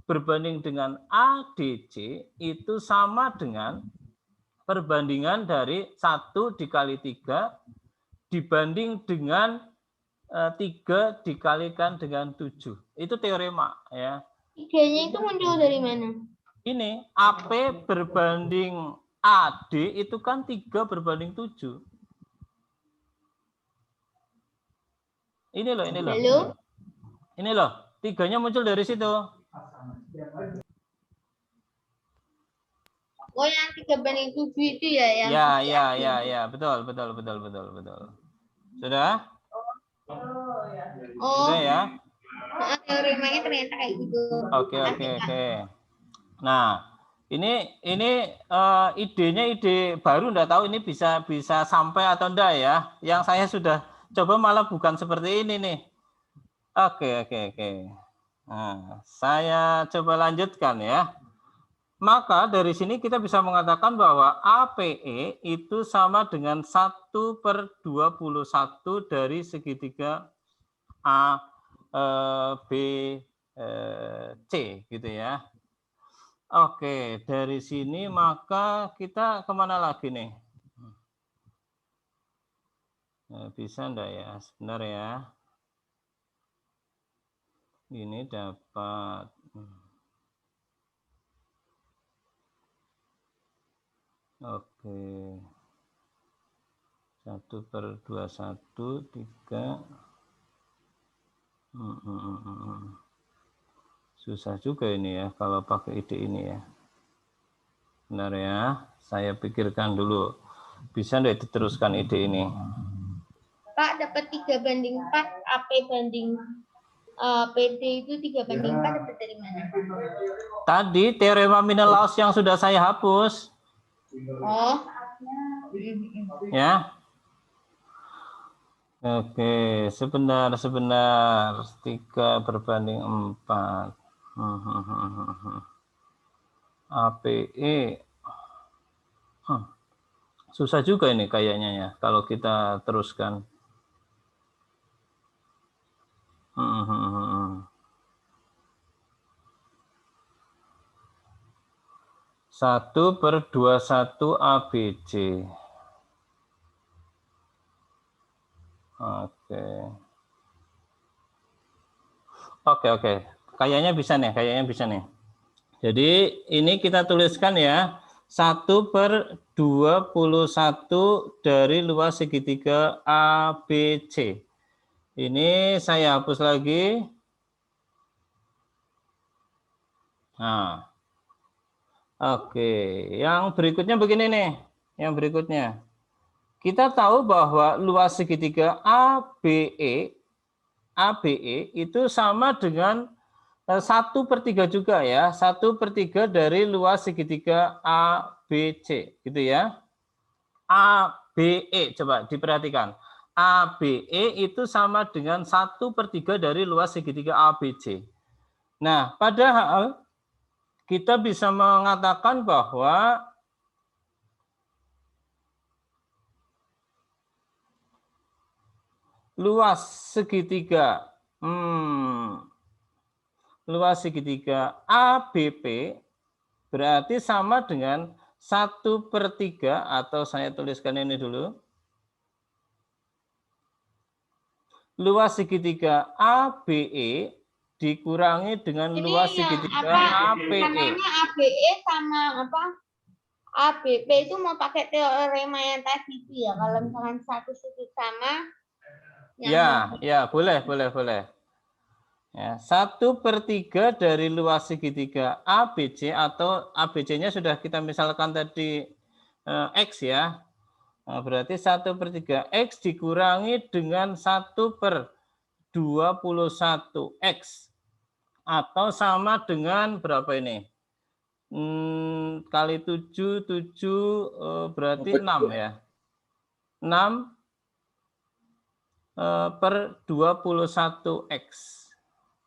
[SPEAKER 1] berbanding dengan ADC itu sama dengan perbandingan dari 1 dikali 3 dibanding dengan 3 dikalikan dengan 7. Itu teorema ya.
[SPEAKER 2] 3-nya itu muncul dari mana?
[SPEAKER 1] Ini AP berbanding AD itu kan 3 berbanding 7. Ini loh.
[SPEAKER 2] Halo?
[SPEAKER 1] Ini loh, 3-nya muncul dari situ.
[SPEAKER 2] Oh, yang 3/7 itu ya yang
[SPEAKER 1] Ya, betul. Sudah?
[SPEAKER 2] Oh,
[SPEAKER 1] Sudah ya?
[SPEAKER 2] teoremanya ternyata kayak gitu.
[SPEAKER 1] Oke. Nah, ini idenya ide baru, enggak tahu ini bisa sampai atau enggak ya. Yang saya sudah coba malah bukan seperti ini nih. Oke. Nah, saya coba lanjutkan ya. Maka dari sini kita bisa mengatakan bahwa APE itu sama dengan 1/21 dari segitiga A, B, C gitu ya. Oke, dari sini maka kita kemana lagi nih? Bisa enggak ya? Sebentar ya. Ini dapat. Oke. 1/21, 3. Susah juga ini ya kalau pakai ide ini ya. Benar ya, saya pikirkan dulu. Bisa enggak diteruskan ide ini?
[SPEAKER 2] Pak dapat 3/4, AP banding PD itu 3/4 dapat dari mana?
[SPEAKER 1] Tadi teorema Menelaus yang sudah saya hapus.
[SPEAKER 2] Oh.
[SPEAKER 1] Ya. Oke, sebentar. 3/4. APE. Susah juga ini kayaknya ya kalau kita teruskan. 1/21 ABC. Oke. Kayaknya bisa nih. Jadi ini kita tuliskan ya. 1/21 dari luas segitiga ABC. Ini saya hapus lagi. Nah. Oke, yang berikutnya begini nih. Yang berikutnya. Kita tahu bahwa luas segitiga ABE itu sama dengan 1/3 juga ya. 1/3 dari luas segitiga ABC, gitu ya. ABE, coba diperhatikan. ABE itu sama dengan 1/3 dari luas segitiga ABC. Nah, padahal kita bisa mengatakan bahwa luas segitiga ABP berarti sama dengan 1/3, atau saya tuliskan ini dulu. Luas segitiga ABE dikurangi dengan luas segitiga APE.
[SPEAKER 2] Namanya ABE sama apa? ABP itu mau pakai teorema yang tadi itu ya. Kalau misalkan satu sudut sama.
[SPEAKER 1] Ya, boleh. Ya, 1/3 dari luas segitiga ABC, atau ABC-nya sudah kita misalkan tadi X ya. Nah, berarti 1/3 X dikurangi dengan 1/21 X. Atau sama dengan berapa ini? Kali 7 berarti 6 ya. 6/21 X.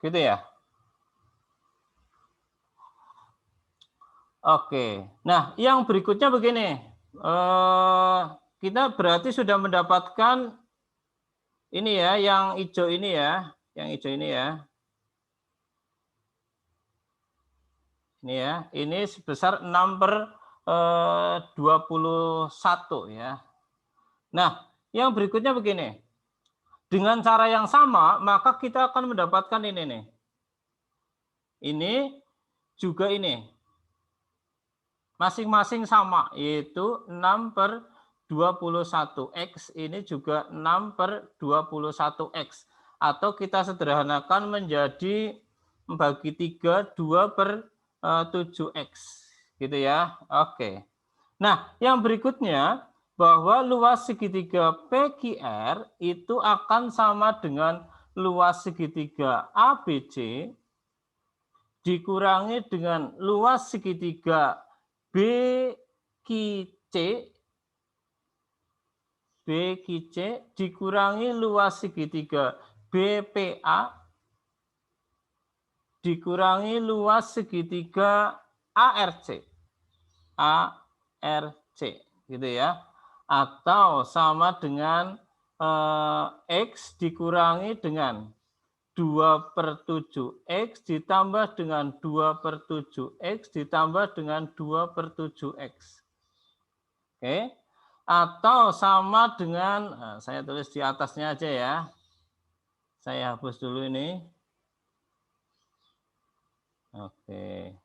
[SPEAKER 1] Gitu ya. Oke. Nah, yang berikutnya begini. Kita berarti sudah mendapatkan ini ya, yang hijau ini ya. Ini ya, ini sebesar 6/21 ya. Nah, yang berikutnya begini. Dengan cara yang sama, maka kita akan mendapatkan ini nih. Ini juga ini. Masing-masing sama, yaitu 6/21 X, ini juga 6/21 X. Atau kita sederhanakan menjadi bagi 3, 2/7X. Gitu ya. Oke. Nah, yang berikutnya bahwa luas segitiga PQR itu akan sama dengan luas segitiga ABC dikurangi dengan luas segitiga BQC dikurangi luas segitiga BPA dikurangi luas segitiga ARC. Gitu ya. Atau sama dengan X dikurangi dengan 2/7X ditambah dengan 2/7X ditambah dengan 2/7X. Oke. Atau sama dengan, saya tulis di atasnya aja ya. Saya hapus dulu ini. Oke.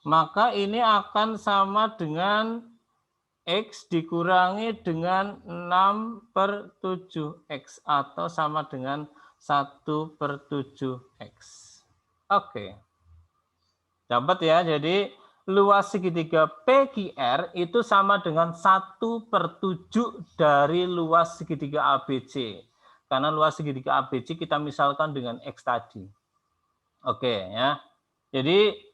[SPEAKER 1] Maka ini akan sama dengan X dikurangi dengan 6/7X atau sama dengan 1/7X. Oke. Dapat ya, jadi luas segitiga PQR itu sama dengan 1/7 dari luas segitiga ABC. Karena luas segitiga ABC kita misalkan dengan X tadi. Oke ya. Jadi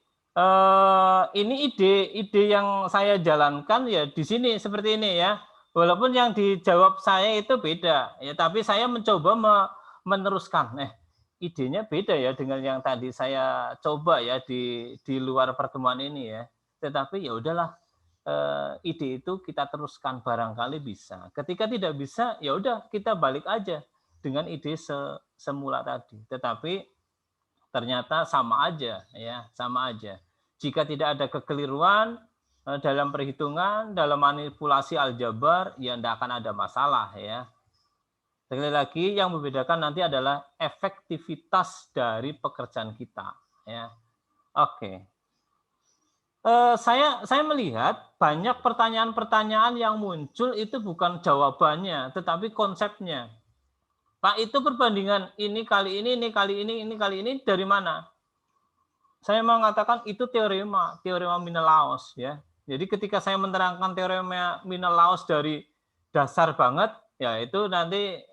[SPEAKER 1] ini ide yang saya jalankan ya di sini seperti ini ya. Walaupun yang dijawab saya itu beda ya, tapi saya mencoba meneruskan. Idenya beda ya dengan yang tadi saya coba ya di luar pertemuan ini ya. Tetapi ya udahlah, ide itu kita teruskan barangkali bisa. Ketika tidak bisa ya udah kita balik aja dengan ide semula tadi. Tetapi ternyata sama aja ya, sama aja. Jika tidak ada kekeliruan dalam perhitungan, dalam manipulasi aljabar, ya tidak akan ada masalah ya. Sekali lagi yang membedakan nanti adalah efektivitas dari pekerjaan kita ya. Oke. Saya melihat banyak pertanyaan-pertanyaan yang muncul itu bukan jawabannya, tetapi konsepnya. Pak, itu perbandingan ini kali ini kali ini dari mana? Saya mengatakan itu teorema Menelaus ya. Jadi ketika saya menerangkan teorema Menelaus dari dasar banget, ya itu nanti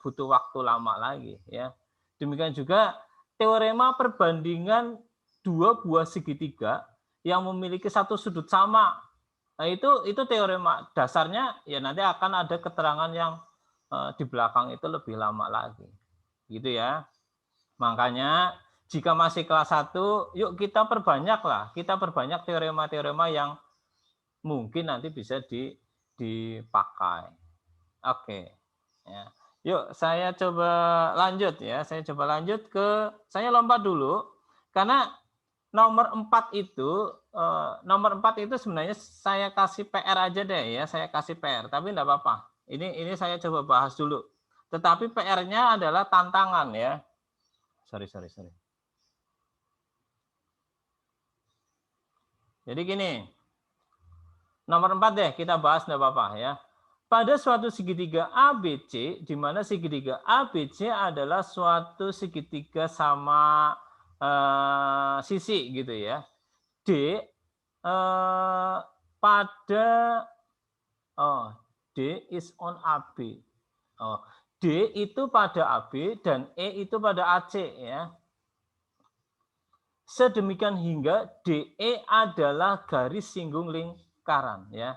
[SPEAKER 1] butuh waktu lama lagi ya. Demikian juga teorema perbandingan dua buah segitiga yang memiliki satu sudut sama. Nah, itu teorema dasarnya ya, nanti akan ada keterangan yang di belakang itu lebih lama lagi. Gitu ya. Makanya jika masih kelas 1, yuk kita perbanyaklah. Kita perbanyak teorema-teorema yang mungkin nanti bisa dipakai. Oke. Ya. Yuk saya coba lanjut ya. Saya coba lanjut saya lompat dulu. Karena nomor 4 itu sebenarnya saya kasih PR aja deh ya. Saya kasih PR, tapi enggak apa-apa. Ini saya coba bahas dulu. Tetapi PR-nya adalah tantangan ya. Sorry. Jadi gini, nomor 4 deh kita bahas enggak apa-apa ya. Pada suatu segitiga ABC, di mana segitiga ABC adalah suatu segitiga sama sisi gitu ya. D D is on AB. D itu pada AB dan E itu pada AC ya. Sedemikian hingga DE adalah garis singgung lingkaran ya.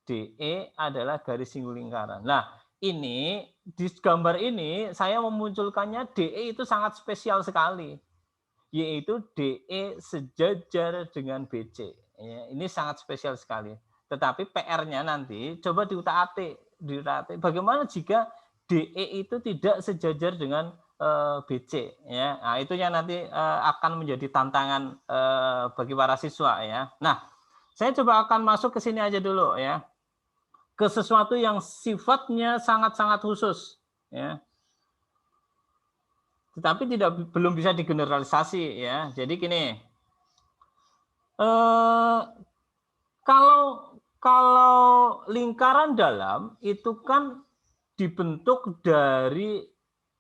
[SPEAKER 1] DE adalah garis singgung lingkaran. Nah, ini di gambar ini saya memunculkannya DE itu sangat spesial sekali. Yaitu DE sejajar dengan BC. Ya, ini sangat spesial sekali. Tetapi PR-nya nanti coba diutak-atik. Bagaimana jika DE itu tidak sejajar dengan BC ya. Nah, itu yang nanti akan menjadi tantangan bagi para siswa ya. Nah, saya coba akan masuk ke sini aja dulu ya. Ke sesuatu yang sifatnya sangat-sangat khusus ya. Tetapi belum bisa digeneralisasi ya. Jadi gini. Kalau lingkaran dalam itu kan dibentuk dari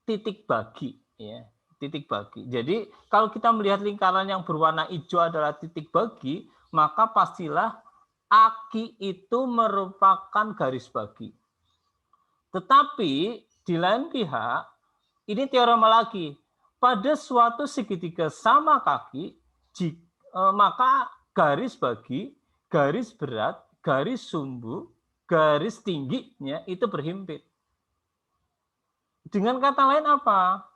[SPEAKER 1] titik bagi ya. titik bagi. Jadi kalau kita melihat lingkaran yang berwarna hijau adalah titik bagi, maka pastilah AKI itu merupakan garis bagi. Tetapi di lain pihak, ini teorema lagi. Pada suatu segitiga sama kaki, maka garis bagi, garis berat, garis sumbu, garis tingginya itu berhimpit. Dengan kata lain apa?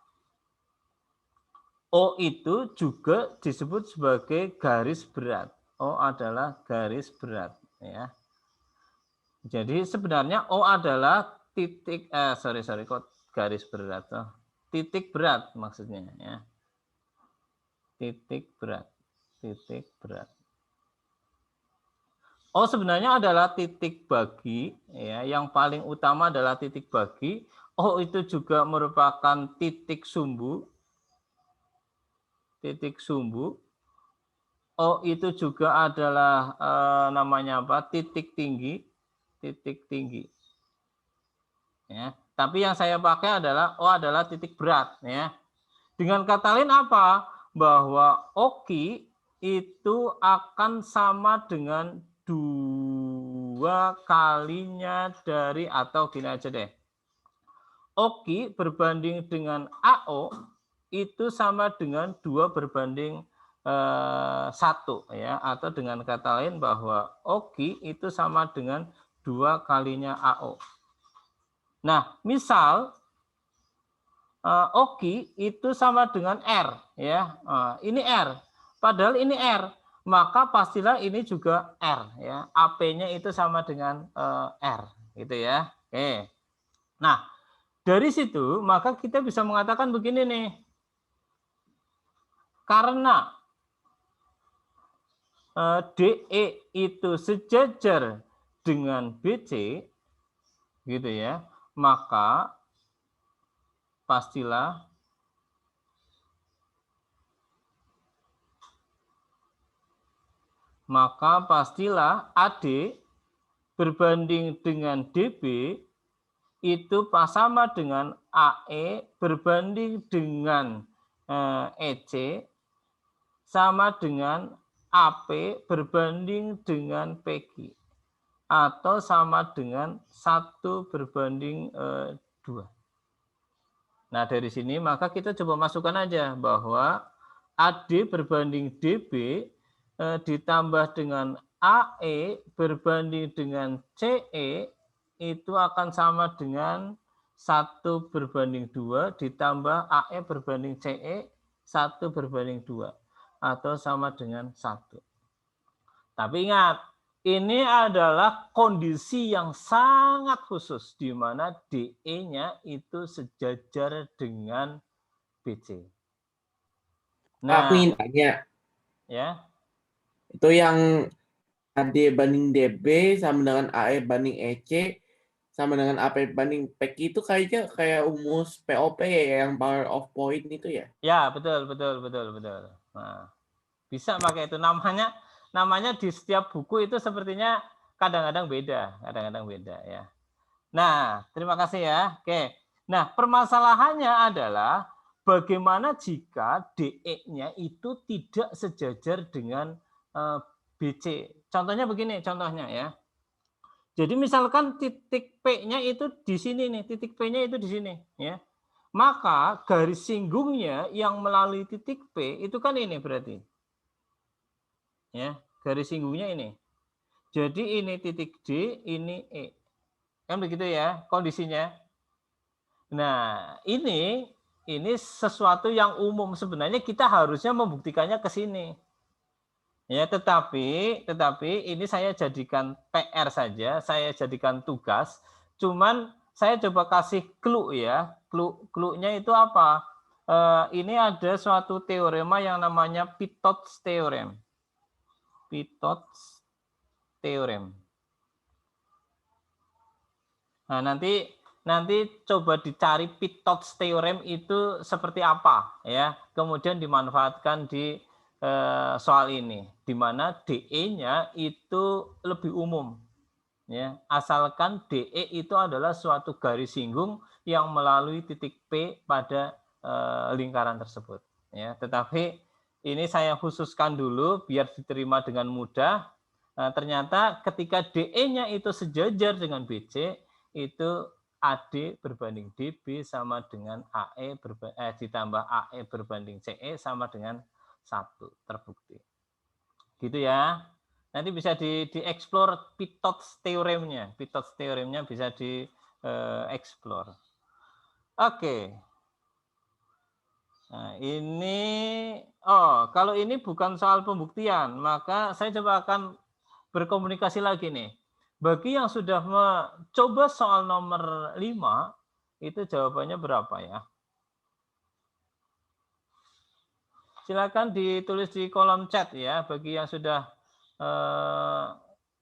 [SPEAKER 1] O itu juga disebut sebagai garis berat. O adalah garis berat, ya. Jadi sebenarnya O adalah titik kok garis berat. Oh, titik berat maksudnya, ya. Titik berat. Titik berat. O sebenarnya adalah titik bagi, ya. Yang paling utama adalah titik bagi. O itu juga merupakan titik sumbu. Titik sumbu. O itu juga adalah namanya apa? Titik tinggi. Titik tinggi. Ya, tapi yang saya pakai adalah O adalah titik berat, ya. Dengan kata lain apa? Bahwa OKI itu akan sama dengan 2 kalinya dari, atau gini aja deh. OKI berbanding dengan AO itu sama dengan 2 berbanding 1, ya, atau dengan kata lain bahwa OKI itu sama dengan 2 kalinya AO. Nah, misal OKI itu sama dengan R, ya. Ini R, padahal ini R, maka pastilah ini juga R, ya. AP-nya itu sama dengan R, gitu ya. Oke. Nah, dari situ maka kita bisa mengatakan begini nih. Karena DE itu sejajar dengan BC, gitu ya, maka pastilah AD berbanding dengan DB itu sama dengan AE berbanding dengan EC sama dengan AP berbanding dengan PQ, atau sama dengan 1 berbanding 2. Nah, dari sini maka kita coba masukkan aja bahwa AD berbanding DB ditambah dengan AE berbanding dengan CE itu akan sama dengan 1 berbanding 2 ditambah AE berbanding CE 1 berbanding 2, atau sama dengan 1. Tapi ingat, ini adalah kondisi yang sangat khusus di mana DE-nya itu sejajar dengan BC.
[SPEAKER 3] Nah, aku ingin tanya.
[SPEAKER 1] Ya.
[SPEAKER 3] Itu yang AD banding DB sama dengan AE banding EC sama dengan AP banding PQ itu kayaknya kayak rumus POP ya, yang power of point itu ya?
[SPEAKER 1] Ya, betul. Nah, bisa pakai itu, namanya di setiap buku itu sepertinya kadang-kadang beda ya. Nah, terima kasih ya. Oke. Nah, permasalahannya adalah bagaimana jika DE-nya itu tidak sejajar dengan BC. Contohnya begini, ya. Jadi misalkan titik P-nya itu di sini nih, titik P-nya itu di sini, ya. Maka garis singgungnya yang melalui titik P itu kan ini berarti. Ya, garis singgungnya ini. Jadi ini titik D, ini E. Kan begitu ya kondisinya. Nah, ini sesuatu yang umum, sebenarnya kita harusnya membuktikannya ke sini. Ya, tetapi ini saya jadikan PR saja, saya jadikan tugas. Cuman saya coba kasih clue ya. Clue-nya itu apa? Ini ada suatu teorema yang namanya Pitot's Theorem. Pitot's Theorem. Nah, nanti coba dicari Pitot's Theorem itu seperti apa ya. Kemudian dimanfaatkan di soal ini, di mana DE-nya itu lebih umum, ya, asalkan DE itu adalah suatu garis singgung yang melalui titik P pada lingkaran tersebut. Ya, tetapi ini saya khususkan dulu biar diterima dengan mudah. Ternyata ketika DE-nya itu sejajar dengan BC, itu AD berbanding DB sama dengan AE ditambah AE berbanding CE sama dengan 1, terbukti. Gitu ya. Nanti bisa dieksplor Pitot teoremnya. Pitot teoremnya bisa dieksplor. Oke. Nah, ini kalau ini bukan soal pembuktian, maka saya coba akan berkomunikasi lagi nih. Bagi yang sudah mencoba soal nomor 5, itu jawabannya berapa ya? Silakan ditulis di kolom chat ya, bagi yang sudah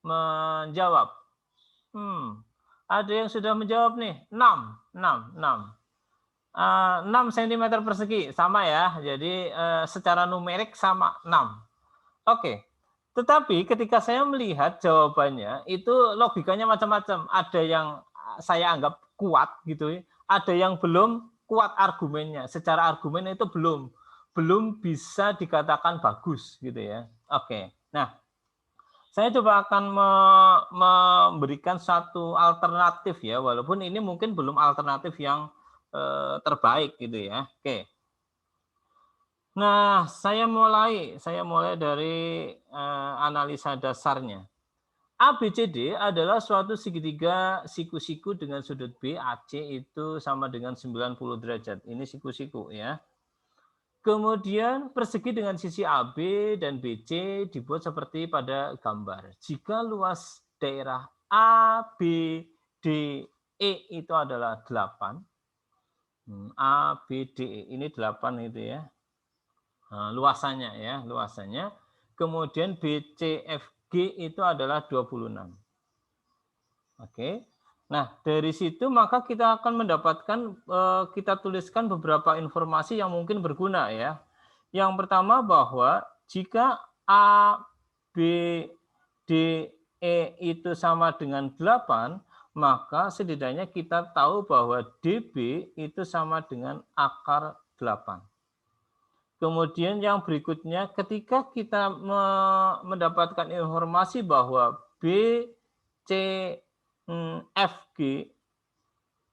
[SPEAKER 1] menjawab. Ada yang sudah menjawab nih, 6 cm persegi, sama ya. Jadi secara numerik sama 6. Oke. Tetapi ketika saya melihat jawabannya, itu logikanya macam-macam. Ada yang saya anggap kuat gitu, ada yang belum kuat argumennya. Secara argumen itu belum bisa dikatakan bagus gitu ya. Oke. Nah, saya coba akan memberikan satu alternatif ya, walaupun ini mungkin belum alternatif yang terbaik gitu ya. Oke. Nah, saya mulai dari analisa dasarnya. ABCD adalah suatu segitiga siku-siku dengan sudut B AC itu sama dengan 90 derajat. Ini siku-siku ya. Kemudian persegi dengan sisi AB dan BC dibuat seperti pada gambar. Jika luas daerah ABDE itu adalah 8. ABDE ini 8 itu ya. Luasannya ya, luasannya. Kemudian BCFG itu adalah 26. Oke. Nah, dari situ maka kita akan mendapatkan, kita tuliskan beberapa informasi yang mungkin berguna ya. Yang pertama bahwa jika A, B, D, E itu sama dengan 8, maka setidaknya kita tahu bahwa DB itu sama dengan akar 8. Kemudian yang berikutnya, ketika kita mendapatkan informasi bahwa B, C, F, G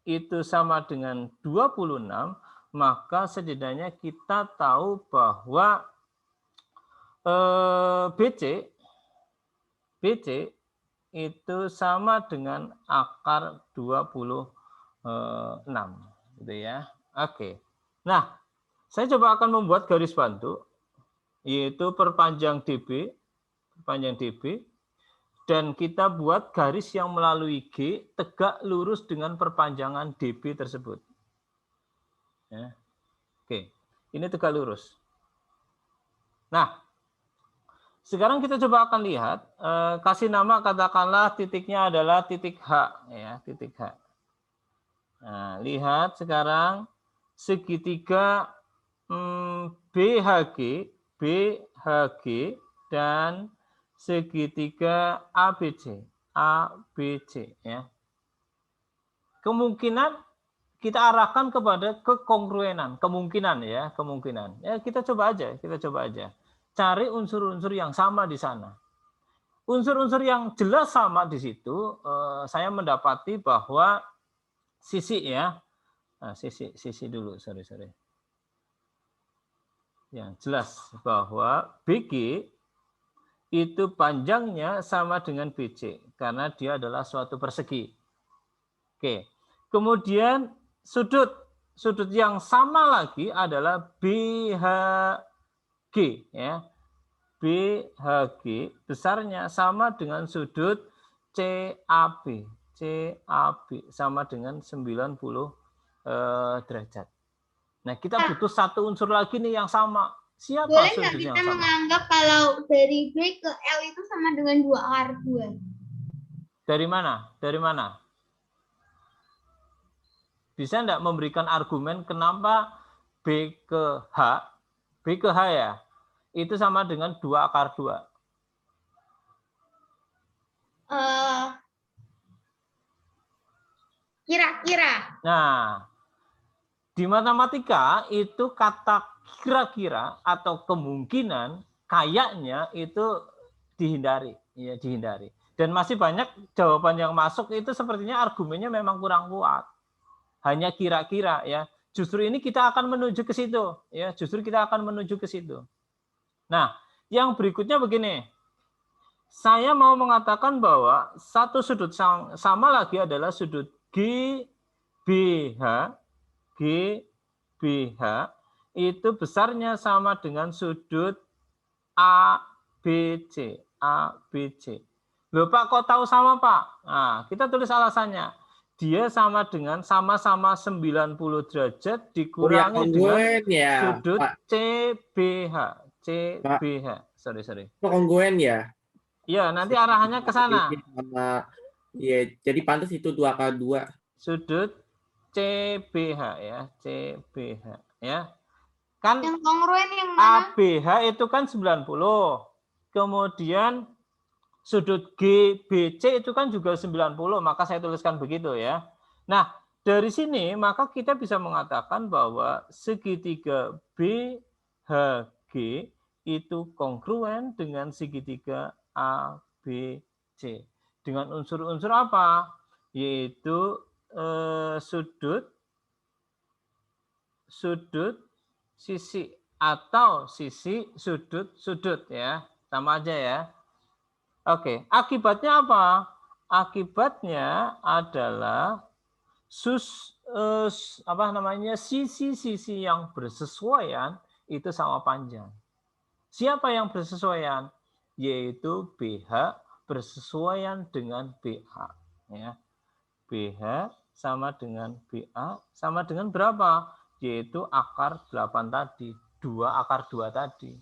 [SPEAKER 1] itu sama dengan 26, maka setidaknya kita tahu bahwa BC itu sama dengan akar 26, gitu ya. Oke. Nah, saya coba akan membuat garis bantu, yaitu perpanjang DB, dan kita buat garis yang melalui G tegak lurus dengan perpanjangan DB tersebut. Ya. Oke, ini tegak lurus. Nah, sekarang kita coba akan lihat, kasih nama katakanlah titiknya adalah titik H, ya, titik H. Nah, lihat sekarang segitiga BHG dan segitiga ABC ya. Kemungkinan kita arahkan kepada kekongruenan, kemungkinan. Ya, kita coba aja. Cari unsur-unsur yang sama di sana. Unsur-unsur yang jelas sama di situ, saya mendapati bahwa sisi ya. Nah, sisi dulu, sorry. Yang jelas bahwa BG itu panjangnya sama dengan BC karena dia adalah suatu persegi. Oke. Kemudian sudut yang sama lagi adalah BHG ya. BHG besarnya sama dengan sudut CAB. CAB sama dengan 90 derajat. Nah, kita butuh satu unsur lagi nih yang sama. Siapa
[SPEAKER 2] boleh
[SPEAKER 1] sudut
[SPEAKER 2] nggak
[SPEAKER 1] yang
[SPEAKER 2] kita
[SPEAKER 1] sama?
[SPEAKER 2] menganggap kalau dari B ke L itu sama dengan 2 akar 2?
[SPEAKER 1] Dari mana? Bisa enggak memberikan argumen kenapa B ke H ya, itu sama dengan 2 akar 2?
[SPEAKER 2] Kira-kira.
[SPEAKER 1] Nah, Di matematika itu kata kira-kira atau kemungkinan kayaknya itu dihindari, ya dihindari. Dan masih banyak jawaban yang masuk itu sepertinya argumennya memang kurang kuat. Hanya kira-kira ya. Justru ini kita akan menuju ke situ, ya. Justru kita akan menuju ke situ. Nah, yang berikutnya begini. Saya mau mengatakan bahwa satu sudut sama lagi adalah sudut GBH. GBH itu besarnya sama dengan sudut ABC. ABC. Loh Pak, kok tahu sama Pak? Nah, kita tulis alasannya. Dia sama dengan sama-sama 90 derajat dikurangi dengan sudut CBH. CBH. Sorry.
[SPEAKER 3] Kongruen ya?
[SPEAKER 1] Iya, nanti arahannya ke sana.
[SPEAKER 3] Ya, jadi pantas itu 2x2.
[SPEAKER 1] Sudut CBH ya, CBH ya. Kan
[SPEAKER 2] yang kongruen yang mana?
[SPEAKER 1] ABH itu kan 90. Kemudian sudut GBC itu kan juga 90, maka saya tuliskan begitu ya. Nah, dari sini maka kita bisa mengatakan bahwa segitiga BHG itu kongruen dengan segitiga ABC. Dengan unsur-unsur apa? Yaitu sudut sisi atau sisi sudut ya, sama aja ya. Oke, akibatnya apa? Akibatnya adalah sisi-sisi yang bersesuaian itu sama panjang. Siapa yang bersesuaian? Yaitu BH bersesuaian dengan BA ya. BH sama dengan BA sama dengan berapa? Yaitu akar 8 tadi, 2 akar 2 tadi.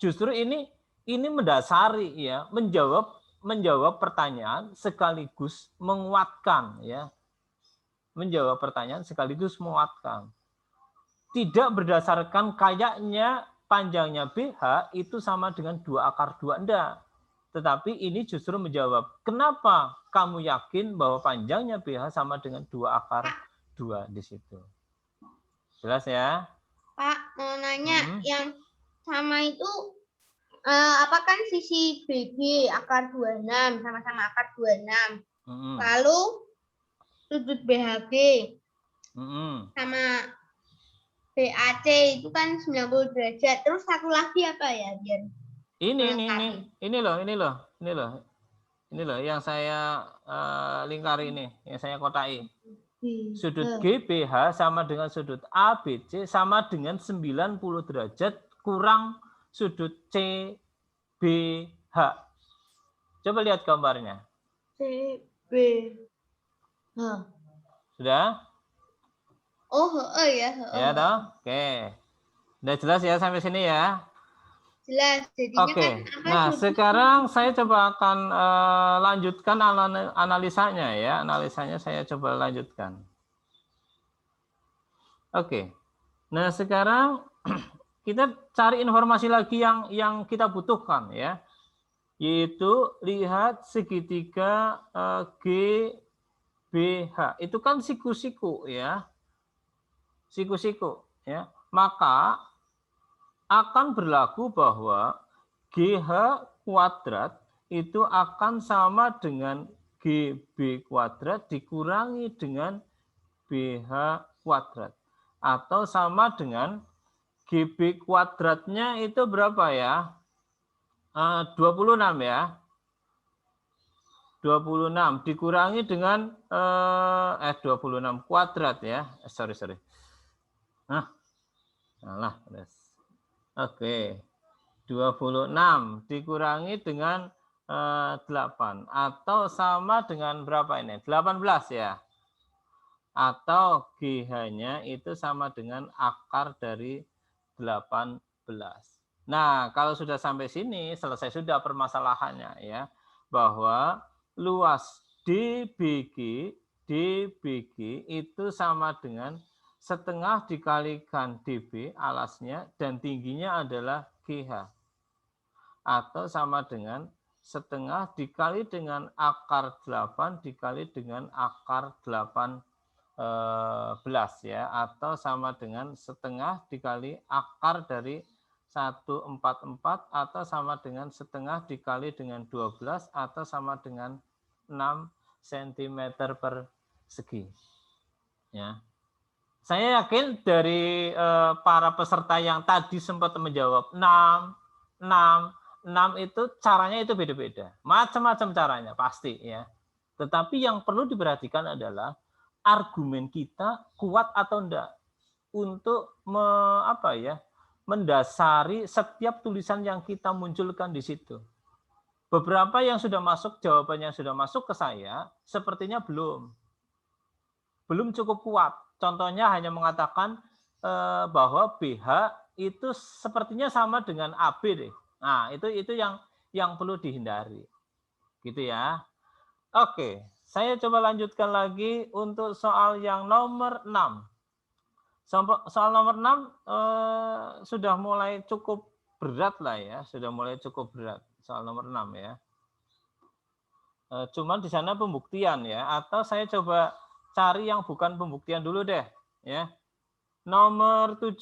[SPEAKER 1] Justru ini mendasari ya, menjawab pertanyaan sekaligus menguatkan ya. Menjawab pertanyaan sekaligus menguatkan. Tidak berdasarkan kayaknya panjangnya BH itu sama dengan 2 akar 2, enggak. Tetapi ini justru menjawab, kenapa kamu yakin bahwa panjangnya BH sama dengan 2 akar 2 di situ. Jelas ya?
[SPEAKER 2] Pak, mau nanya, yang sama itu apa kan sisi BG akar 26, sama-sama akar 26. Lalu sudut BHG sama BAC itu kan 90 derajat. Terus satu lagi apa ya biar
[SPEAKER 1] ini loh yang saya lingkari ini, yang saya kotai. Sudut GBH sama dengan sudut ABC sama dengan 90 derajat kurang sudut CBH. Coba lihat gambarnya.
[SPEAKER 2] CBH.
[SPEAKER 1] Sudah?
[SPEAKER 2] Oh ya.
[SPEAKER 1] Ya toh? Oke. Udah jelas ya sampai sini ya?
[SPEAKER 2] Jelas. Jadinya
[SPEAKER 1] Oke. Nah, sekarang saya coba akan lanjutkan analisanya ya. Analisanya saya coba lanjutkan. Oke. Nah, sekarang kita cari informasi lagi yang kita butuhkan ya. Yaitu lihat segitiga GBH. Itu kan siku-siku ya. Siku-siku ya. Maka akan berlaku bahwa GH kuadrat itu akan sama dengan GB kuadrat dikurangi dengan BH kuadrat. Atau sama dengan GB kuadratnya itu berapa ya? 26 ya. 26 dikurangi dengan 26 kuadrat ya. Sorry. Nah, salah. Oke. 26 dikurangi dengan 8 atau sama dengan berapa ini? 18 ya. Atau GH-nya itu sama dengan akar dari 18. Nah, kalau sudah sampai sini selesai sudah permasalahannya ya. Bahwa luas DBG itu sama dengan setengah dikalikan DB alasnya dan tingginya adalah GH. Atau sama dengan setengah dikali dengan akar 8 dikali dengan akar 18. ya, atau sama dengan setengah dikali akar dari 144 atau sama dengan setengah dikali dengan 12 atau sama dengan 6 cm persegi. Ya. Saya yakin dari para peserta yang tadi sempat menjawab 6 itu caranya itu beda-beda. Macam-macam caranya pasti ya. Tetapi yang perlu diperhatikan adalah argumen kita kuat atau enggak untuk mendasari setiap tulisan yang kita munculkan di situ. Beberapa yang sudah masuk, jawabannya sudah masuk ke saya, sepertinya belum cukup kuat. Contohnya hanya mengatakan bahwa BH itu sepertinya sama dengan AB deh. Nah, itu yang perlu dihindari. Gitu ya. Oke, saya coba lanjutkan lagi untuk soal yang nomor 6. Soal nomor 6 sudah mulai cukup berat lah ya, sudah mulai cukup berat soal nomor 6 ya. Cuman di sana pembuktian ya, atau saya coba cari yang bukan pembuktian dulu deh ya. Nomor 7.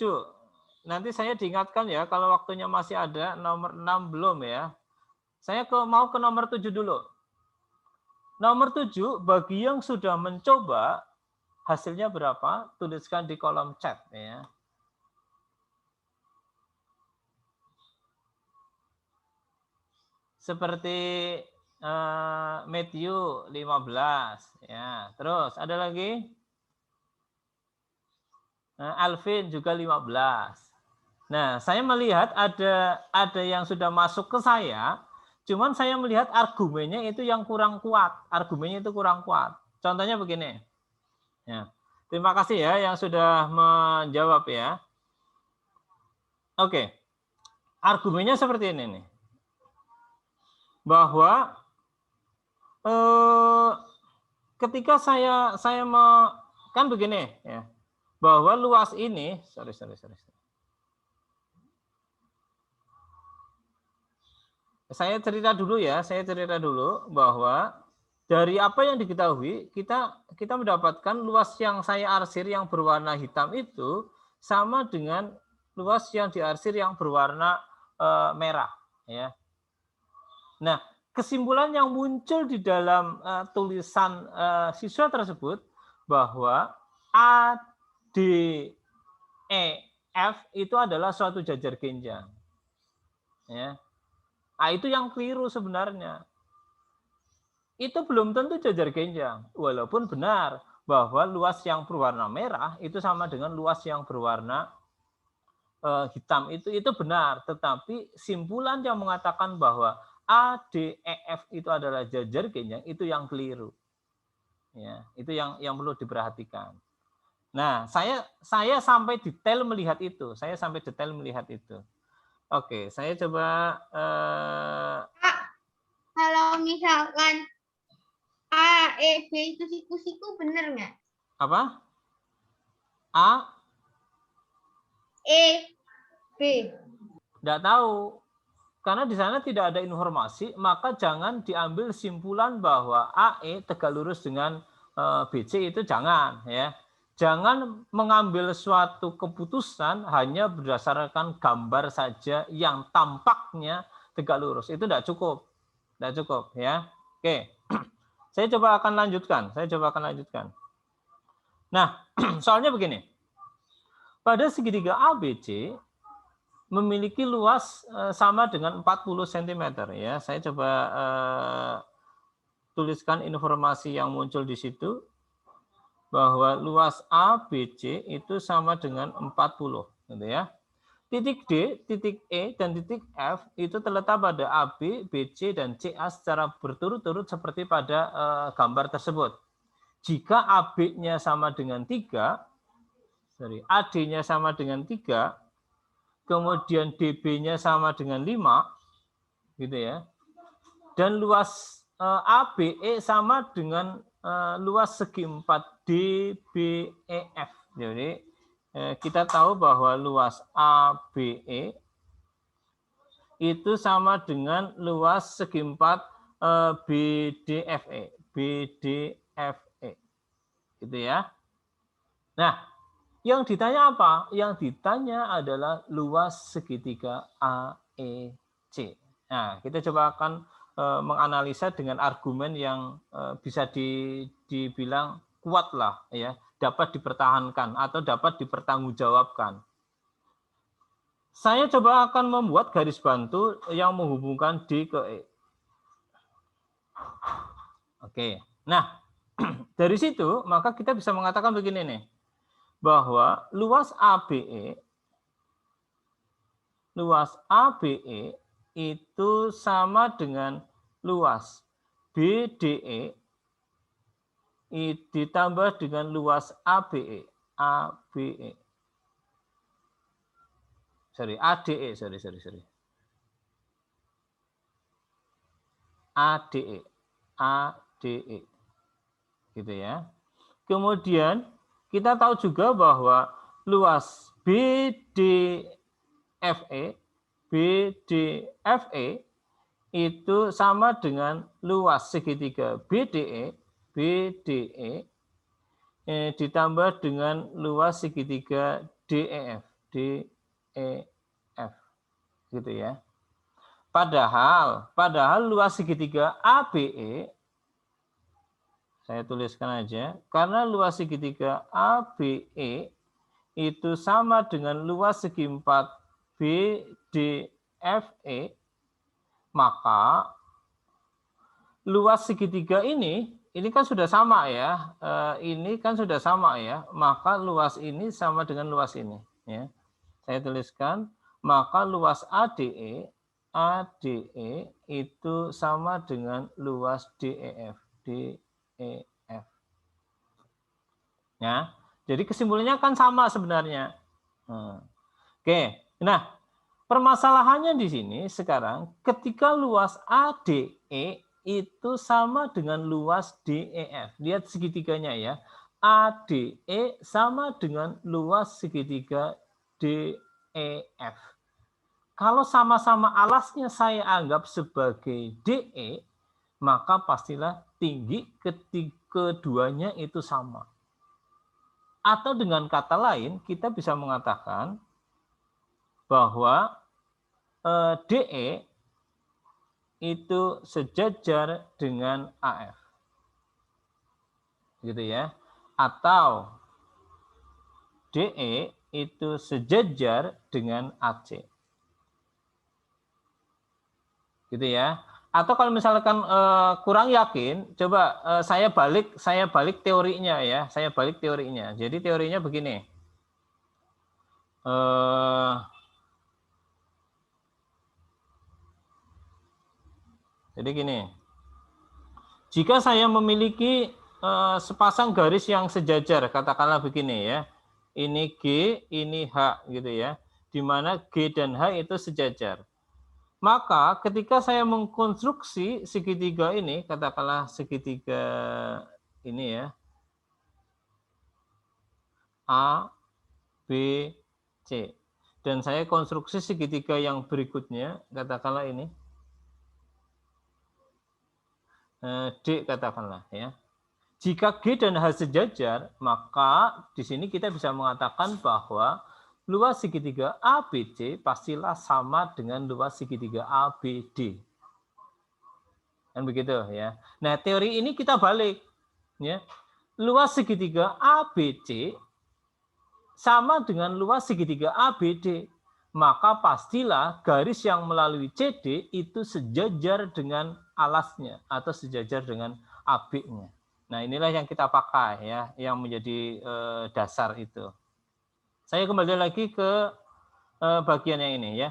[SPEAKER 1] Nanti saya diingatkan ya kalau waktunya masih ada. Nomor 6 belum ya. Saya mau ke nomor 7 dulu. Nomor 7 bagi yang sudah mencoba hasilnya berapa? Tuliskan di kolom chat ya. Seperti Matthew 15 ya. Terus ada lagi? Alvin juga 15. Nah, saya melihat ada yang sudah masuk ke saya, cuman saya melihat argumennya itu yang kurang kuat. Argumennya itu kurang kuat. Contohnya begini. Ya. Terima kasih ya yang sudah menjawab ya. Oke. Argumennya seperti ini nih. Bahwa ketika saya kan begini ya. Bahwa luas ini, sorry. Saya cerita dulu bahwa dari apa yang diketahui, kita mendapatkan luas yang saya arsir yang berwarna hitam itu sama dengan luas yang diarsir yang berwarna merah. Ya. Nah, kesimpulan yang muncul di dalam tulisan siswa tersebut bahwa ADEF itu adalah suatu jajar genjang. Ya. Nah, itu yang keliru sebenarnya. Itu belum tentu jajar genjang. Walaupun benar bahwa luas yang berwarna merah itu sama dengan luas yang berwarna hitam itu benar. Tetapi simpulan yang mengatakan bahwa ADEF itu adalah jajar genjang itu yang keliru. Ya, itu yang perlu diperhatikan. Nah, saya sampai detail melihat itu. Oke, saya coba.
[SPEAKER 2] Kalau misalkan A, E, B itu siku-siku bener nggak?
[SPEAKER 1] Apa? A?
[SPEAKER 2] E, B.
[SPEAKER 1] Nggak tahu. Karena di sana tidak ada informasi, maka jangan diambil simpulan bahwa AE tegak lurus dengan BC itu jangan. Ya. Jangan mengambil suatu keputusan hanya berdasarkan gambar saja yang tampaknya tegak lurus. Itu tidak cukup. Tidak cukup. Ya. Oke. Saya coba akan lanjutkan. Nah, soalnya begini. Pada segitiga ABC memiliki luas sama dengan 40 cm ya. Saya coba tuliskan informasi yang muncul di situ bahwa luas ABC itu sama dengan 40 gitu ya. Titik D, titik E, dan titik F itu terletak pada AB, BC, dan CA secara berturut-turut seperti pada gambar tersebut. Jika AB-nya sama dengan 3, AD-nya sama dengan 3, kemudian DB-nya sama dengan 5, gitu ya, dan luas ABE sama dengan luas segi 4 DBEF. Jadi, kita tahu bahwa luas ABE itu sama dengan luas segi 4 BDFE. Gitu ya. Nah, yang ditanya apa? Yang ditanya adalah luas segitiga AEC. Nah, kita coba akan menganalisa dengan argumen yang bisa dibilang kuat lah, ya, dapat dipertahankan atau dapat dipertanggungjawabkan. Saya coba akan membuat garis bantu yang menghubungkan D ke E. Oke, nah dari situ maka kita bisa mengatakan begini nih, bahwa luas ABE itu sama dengan luas BDE ditambah dengan luas ADE. ADE. Gitu ya. Kemudian kita tahu juga bahwa luas BDFE itu sama dengan luas segitiga BDE ditambah dengan luas segitiga DEF gitu ya. Padahal luas segitiga ABE, saya tuliskan aja, karena luas segitiga ABE itu sama dengan luas segi 4 BDFE, maka luas segitiga ini kan sudah sama ya, maka luas ini sama dengan luas ini. Ya. Saya tuliskan, maka luas ADE itu sama dengan luas DEF. Ya, jadi kesimpulannya kan sama sebenarnya. Oke, nah permasalahannya di sini sekarang ketika luas ADE itu sama dengan luas DEF. Lihat segitiganya ya. ADE sama dengan luas segitiga DEF. Kalau sama-sama alasnya saya anggap sebagai DE, maka pastilah tinggi keduanya itu sama. Atau dengan kata lain, kita bisa mengatakan bahwa DE itu sejajar dengan AF. Gitu ya. Atau DE itu sejajar dengan AC. Gitu ya. Atau kalau misalkan kurang yakin, coba saya balik teorinya ya. Saya balik teorinya. Jadi teorinya begini. Jadi gini. Jika saya memiliki sepasang garis yang sejajar, katakanlah begini ya. Ini G, ini H gitu ya. Di mana G dan H itu sejajar. Maka ketika saya mengkonstruksi segitiga ini, katakanlah segitiga ini ya, A, B, C. Dan saya konstruksi segitiga yang berikutnya, katakanlah ini, D katakanlah ya. Jika G dan H sejajar, maka di sini kita bisa mengatakan bahwa luas segitiga ABC pastilah sama dengan luas segitiga ABD. Kan begitu ya. Nah, teori ini kita balik ya. Luas segitiga ABC sama dengan luas segitiga ABD. Maka pastilah garis yang melalui CD itu sejajar dengan alasnya atau sejajar dengan AB-nya. Nah, inilah yang kita pakai ya, yang menjadi dasar itu. Saya kembali lagi ke bagian yang ini ya.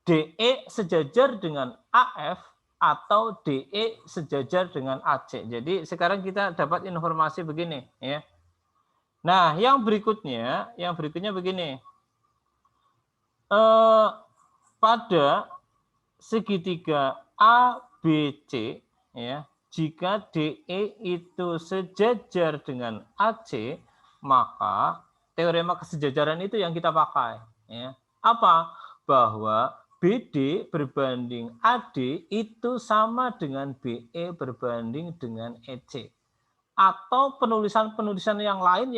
[SPEAKER 1] DE sejajar dengan AF atau DE sejajar dengan AC. Jadi sekarang kita dapat informasi begini ya. Nah, yang berikutnya begini. Pada segitiga ABC ya, jika DE itu sejajar dengan AC, maka teorema kesejajaran itu yang kita pakai. Ya. Apa? Bahwa BD berbanding AD itu sama dengan BE berbanding dengan EC. atau penulisan-penulisan yang lain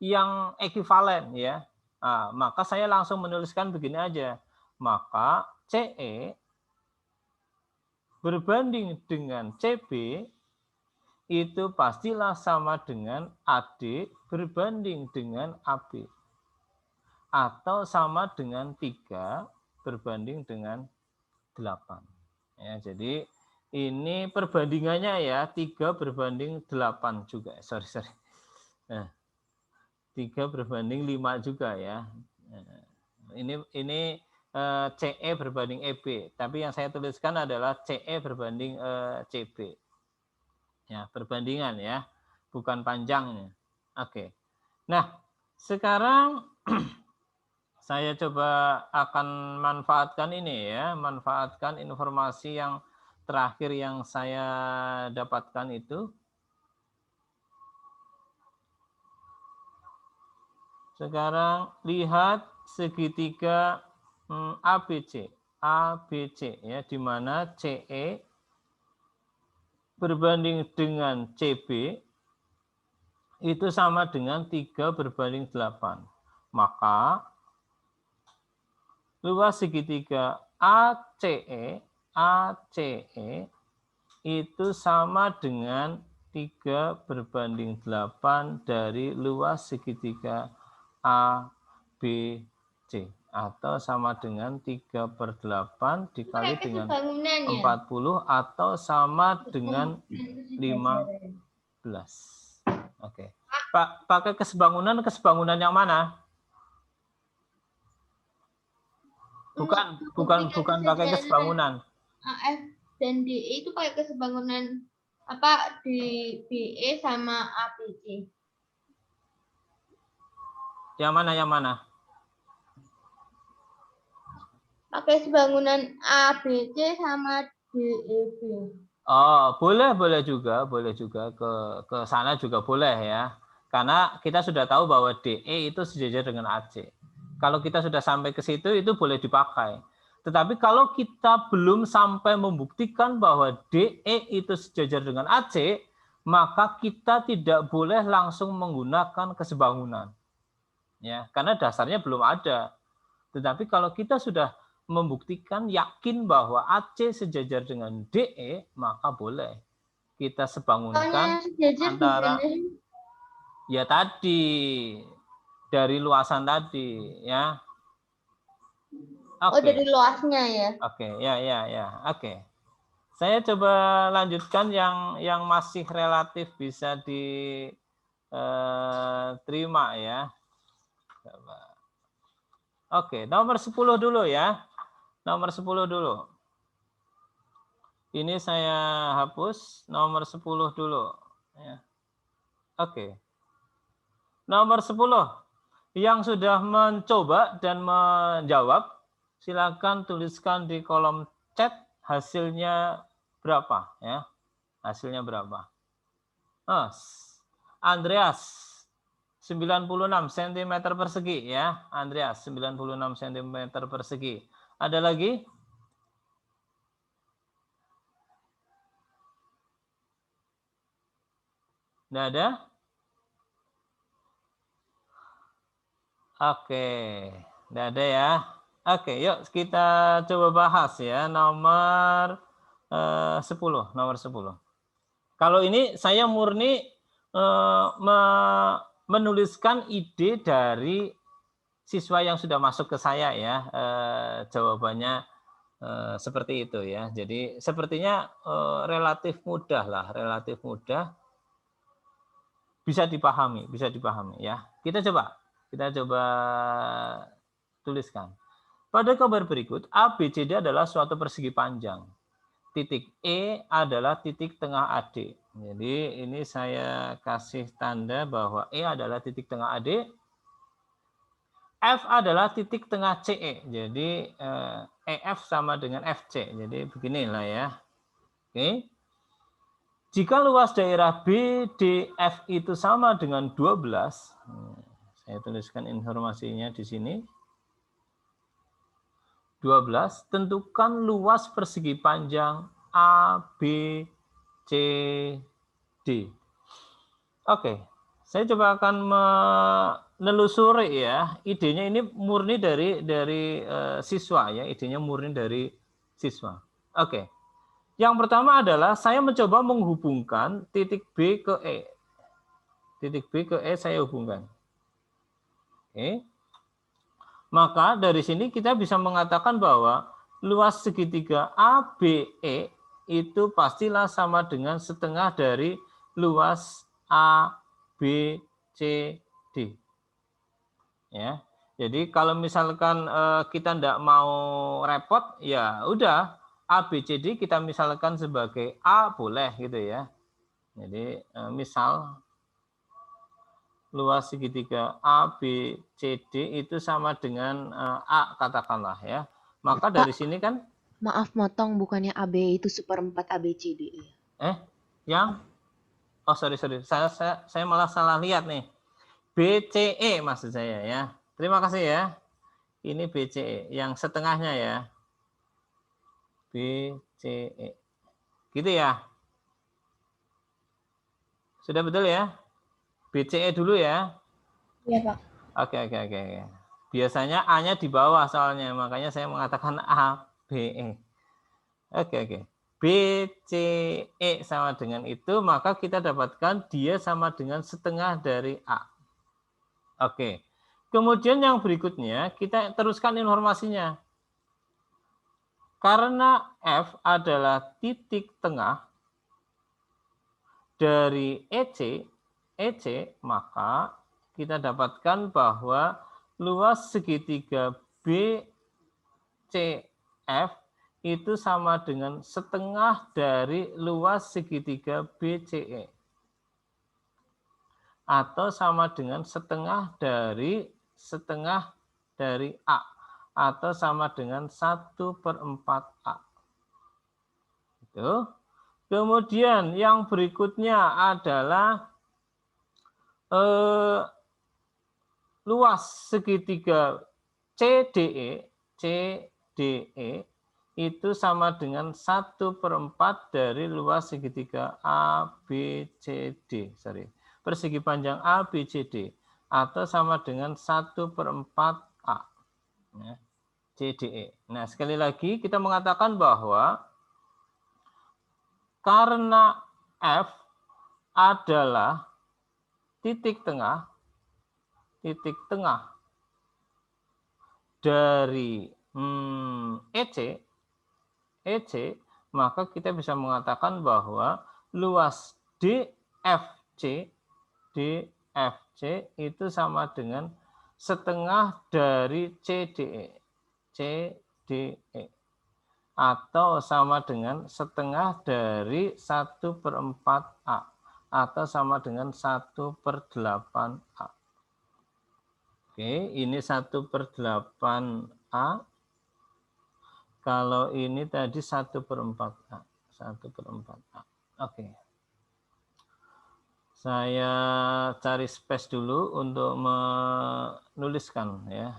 [SPEAKER 1] yang ekivalen ya. Nah, maka saya langsung menuliskan begini aja. Maka CE berbanding dengan CB itu pastilah sama dengan AD berbanding dengan AB. Atau sama dengan 3 berbanding dengan 8. Ya, jadi ini perbandingannya ya 3 berbanding 8 juga. Sorry. Nah, 3 berbanding 5 juga ya. Ini CE berbanding EB, tapi yang saya tuliskan adalah CE berbanding CB. Ya, perbandingan ya, bukan panjangnya. Oke. Nah, sekarang saya coba akan manfaatkan ini ya, manfaatkan informasi yang terakhir yang saya dapatkan itu. Sekarang lihat segitiga ABC. ABC ya, di mana CE berbanding dengan CB itu sama dengan 3 berbanding 8. Maka luas segitiga ACE itu sama dengan 3 berbanding 8 dari luas segitiga ABC, atau sama dengan 3/8 dikali dengan 40 atau sama dengan 15. Oke. Pak, pakai kesebangunan yang mana? Bukan pakai kesebangunan.
[SPEAKER 2] AF dan DE itu pakai kesebangunan apa di BE sama ABC.
[SPEAKER 1] Yang mana?
[SPEAKER 2] Pakai sebangunan ABC sama DEB.
[SPEAKER 1] Oh, boleh juga ke sana juga boleh ya. Karena kita sudah tahu bahwa DE itu sejajar dengan AC. Kalau kita sudah sampai ke situ itu boleh dipakai. Tetapi kalau kita belum sampai membuktikan bahwa DE itu sejajar dengan AC, maka kita tidak boleh langsung menggunakan kesebangunan. Ya, karena dasarnya belum ada. Tetapi kalau kita sudah membuktikan yakin bahwa AC sejajar dengan DE, maka boleh kita sebangunkan antara ya tadi dari luasan tadi ya.
[SPEAKER 2] Okay. Oh, dari luasnya ya.
[SPEAKER 1] Oke, ya. Oke. Saya coba lanjutkan yang masih relatif bisa diterima ya. Coba. Oke, nomor 10 dulu ya. Nomor 10 dulu. Ini saya hapus nomor 10 dulu ya. Oke. Nomor 10. Yang sudah mencoba dan menjawab, silakan tuliskan di kolom chat hasilnya berapa ya. Hasilnya berapa? Andreas 96 cm persegi ya. Andreas 96 cm persegi. Ada lagi? Tidak ada? Oke, tidak ada ya. Oke, yuk kita coba bahas ya nomor 10. Nomor 10. Kalau ini saya murni menuliskan ide dari siswa yang sudah masuk ke saya ya. Jawabannya seperti itu ya. Jadi sepertinya relatif mudah lah, relatif mudah. Bisa dipahami ya. Kita coba tuliskan. Pada gambar berikut, ABCD adalah suatu persegi panjang. Titik E adalah titik tengah AD. Jadi ini saya kasih tanda bahwa E adalah titik tengah AD. F adalah titik tengah CE. Jadi EF sama dengan FC. Jadi beginilah ya. Oke. Jika luas daerah BDF itu sama dengan 12, saya tuliskan informasinya di sini. 12, tentukan luas persegi panjang ABCD. Oke, saya coba akan menelusuri ya. Idenya ini murni dari siswa ya. Idenya murni dari siswa. Oke. Yang pertama adalah saya mencoba menghubungkan titik B ke E. Titik B ke E saya hubungkan. Oke. Maka dari sini kita bisa mengatakan bahwa luas segitiga ABE itu pastilah sama dengan setengah dari luas ABCD. Ya. Jadi kalau misalkan kita tidak mau repot, ya udah ABCD kita misalkan sebagai A boleh gitu ya. Jadi misal luas segitiga ABCD itu sama dengan A katakanlah ya. Maka dari sini kan
[SPEAKER 4] maaf motong, bukannya AB itu seperempat ABCD.
[SPEAKER 1] Yang oh sorry saya malah salah lihat nih. BCE maksud saya ya. Terima kasih ya. Ini BCE yang setengahnya ya. BCE. Gitu ya. Sudah betul ya? BCE dulu ya.
[SPEAKER 2] Iya, Pak.
[SPEAKER 1] Oke. Biasanya A-nya di bawah soalnya, makanya saya mengatakan ABE. Oke. BCE sama dengan itu, maka kita dapatkan dia sama dengan setengah dari A. Oke. Kemudian yang berikutnya, kita teruskan informasinya. Karena F adalah titik tengah dari EC, maka kita dapatkan bahwa luas segitiga BCF itu sama dengan setengah dari luas segitiga BCE. Atau sama dengan setengah dari A. Atau sama dengan 1/4 A. Itu. Kemudian yang berikutnya adalah luas segitiga CDE itu sama dengan 1/4 dari luas segitiga ABCD. Persegi panjang ABCD atau sama dengan 1/4 A. Ya, CDE. Nah, sekali lagi kita mengatakan bahwa karena F adalah titik tengah dari EC, maka kita bisa mengatakan bahwa luas DFC itu sama dengan setengah dari CDE. Atau sama dengan setengah dari 1/4 A. Atau sama dengan 1/8 A. Oke, ini 1/8 A. Kalau ini tadi 1/4 A. 1/4 A. Oke. Saya cari space dulu untuk menuliskan ya,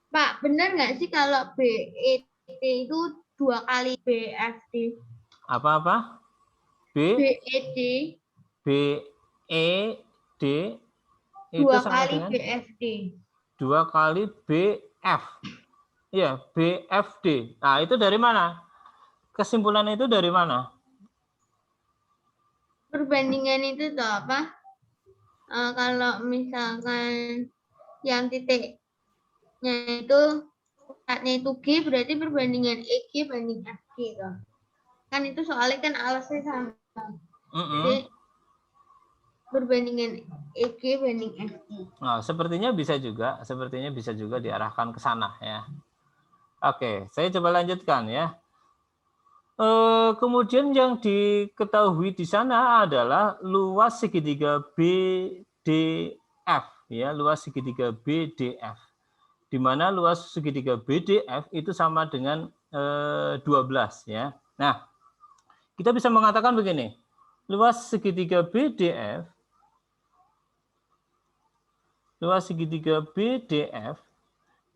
[SPEAKER 2] Pak, benar nggak sih kalau BET itu 2 kali BFD?
[SPEAKER 1] Apa?
[SPEAKER 2] BED.
[SPEAKER 1] BED itu
[SPEAKER 2] 2
[SPEAKER 1] sama
[SPEAKER 2] kali
[SPEAKER 1] dengan
[SPEAKER 2] BFD.
[SPEAKER 1] 2 kali BF. Ya, BFD. Nah, itu dari mana? Kesimpulan itu dari mana?
[SPEAKER 2] Perbandingan itu tuh apa? Kalau misalkan yang titiknya itu pusatnya itu G, berarti perbandingan EG banding FG tuh. Kan itu soalnya kan alasnya sama. Jadi perbandingan EG banding FG.
[SPEAKER 1] Nah, sepertinya bisa juga diarahkan ke sana ya. Oke, saya coba lanjutkan ya. Kemudian yang diketahui di sana adalah luas segitiga BDF ya, luas segitiga BDF. Di mana luas segitiga BDF itu sama dengan 12 ya. Nah, kita bisa mengatakan begini. Luas segitiga BDF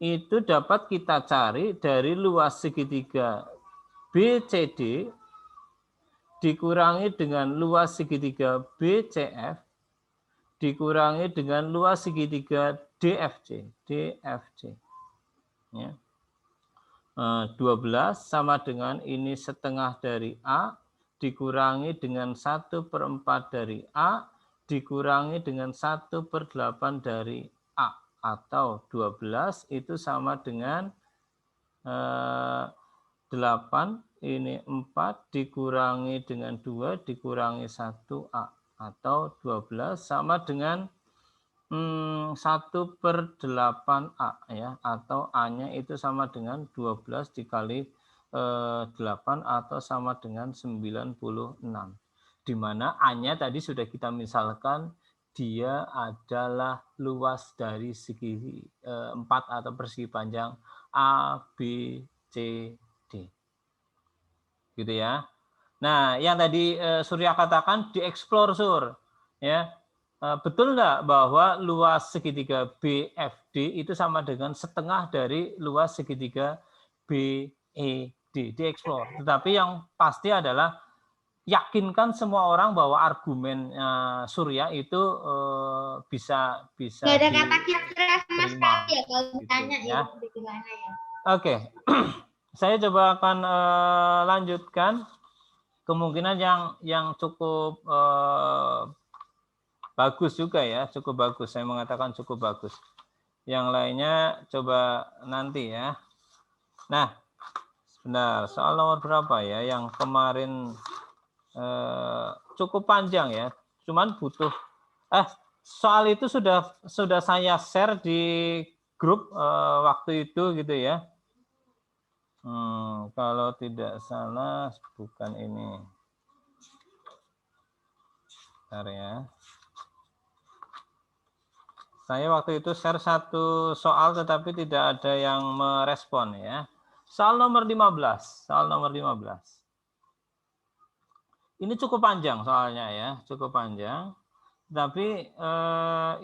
[SPEAKER 1] itu dapat kita cari dari luas segitiga BCD dikurangi dengan luas segitiga BCF dikurangi dengan luas segitiga DFC. Ya. 12 sama dengan ini setengah dari A dikurangi dengan 1/4 dari A dikurangi dengan 1/8 dari A. Atau 12 itu sama dengan 8, ini 4 dikurangi dengan 2 dikurangi 1A. Atau 12 sama dengan 1/8A ya, atau A-nya itu sama dengan 12 dikali 8 atau sama dengan 96. Di mana A-nya tadi sudah kita misalkan dia adalah luas dari segi 4 atau persegi panjang A, B, C, D. Gitu ya. Nah, yang tadi Surya katakan dieksplor Sur, ya. Betul enggak bahwa luas segitiga BFD itu sama dengan setengah dari luas segitiga BED? Dieksplor. Tetapi yang pasti adalah yakinkan semua orang bahwa argumen Surya itu bisa
[SPEAKER 2] nggak ada kata kira-kira sama sekali ya kalau ditanya
[SPEAKER 1] gitu,
[SPEAKER 2] ya gimana ya.
[SPEAKER 1] Oke. Saya coba akan lanjutkan kemungkinan yang cukup bagus juga ya, cukup bagus. Saya mengatakan cukup bagus. Yang lainnya coba nanti ya. Nah, sebentar, soal nomor berapa ya? Yang kemarin cukup panjang ya. Cuman butuh soal itu sudah saya share di grup waktu itu gitu ya. Kalau tidak salah bukan ini. Bentar ya. Saya waktu itu share satu soal tetapi tidak ada yang merespon ya. Soal nomor 15. Soal nomor 15. Ini cukup panjang soalnya ya, cukup panjang. Tapi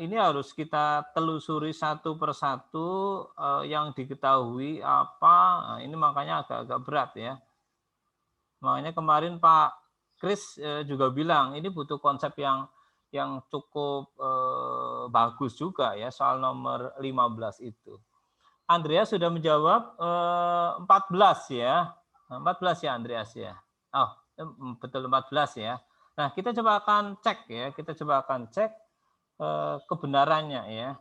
[SPEAKER 1] ini harus kita telusuri satu persatu yang diketahui apa. Nah, ini makanya agak-agak berat ya. Makanya kemarin Pak Kris juga bilang ini butuh konsep yang cukup bagus juga ya soal nomor 15 itu. Andreas sudah menjawab 14 ya. 14 ya Andreas ya. Oh, betul 14 ya. Nah, kita coba akan cek ya. Kita coba akan cek kebenarannya ya.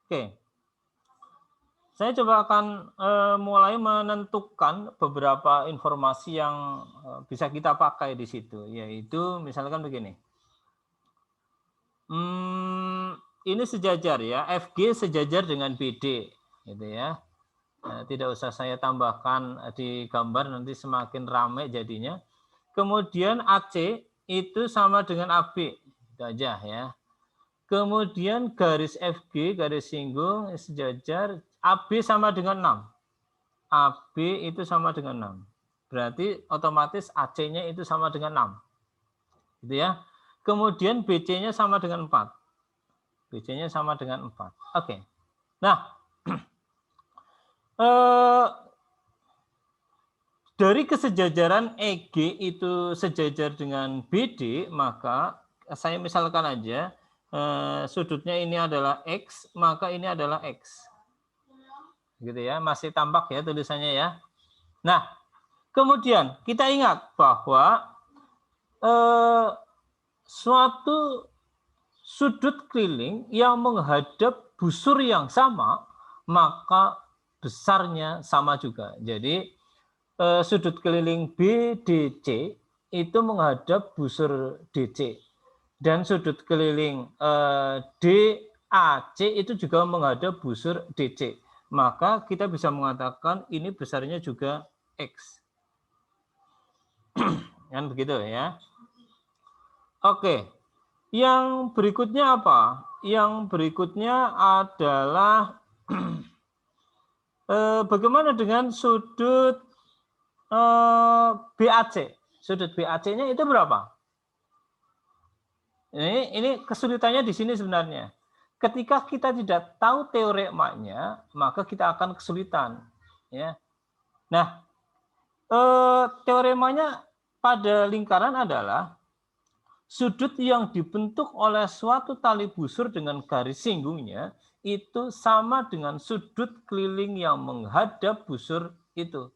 [SPEAKER 1] Oke. Saya coba akan mulai menentukan beberapa informasi yang bisa kita pakai di situ, yaitu misalkan begini. Ini sejajar ya, FG sejajar dengan BD, gitu ya. Tidak usah saya tambahkan di gambar, nanti semakin ramai jadinya. Kemudian AC itu sama dengan AB, itu aja ya. Kemudian garis FG, garis singgung sejajar, AB sama dengan 6. AB itu sama dengan 6. Berarti otomatis AC-nya itu sama dengan 6. Gitu ya. Kemudian BC-nya sama dengan 4. BC-nya sama dengan 4. Oke. Nah, dari kesejajaran EG itu sejajar dengan BD, maka saya misalkan aja sudutnya ini adalah X, maka ini adalah X. Gitu ya, masih tampak ya tulisannya ya. Nah, kemudian kita ingat bahwa suatu sudut keliling yang menghadap busur yang sama, maka besarnya sama juga. Jadi sudut keliling BDC itu menghadap busur DC. Dan sudut keliling DAC itu juga menghadap busur DC. Maka kita bisa mengatakan ini besarnya juga X. Kan begitu ya. Oke. Yang berikutnya apa? Yang berikutnya adalah bagaimana dengan sudut BAC? Sudut BAC-nya itu berapa? Ini kesulitannya di sini sebenarnya. Ketika kita tidak tahu teoremanya, maka kita akan kesulitan. Ya. Nah, teoremanya pada lingkaran adalah sudut yang dibentuk oleh suatu tali busur dengan garis singgungnya itu sama dengan sudut keliling yang menghadap busur itu.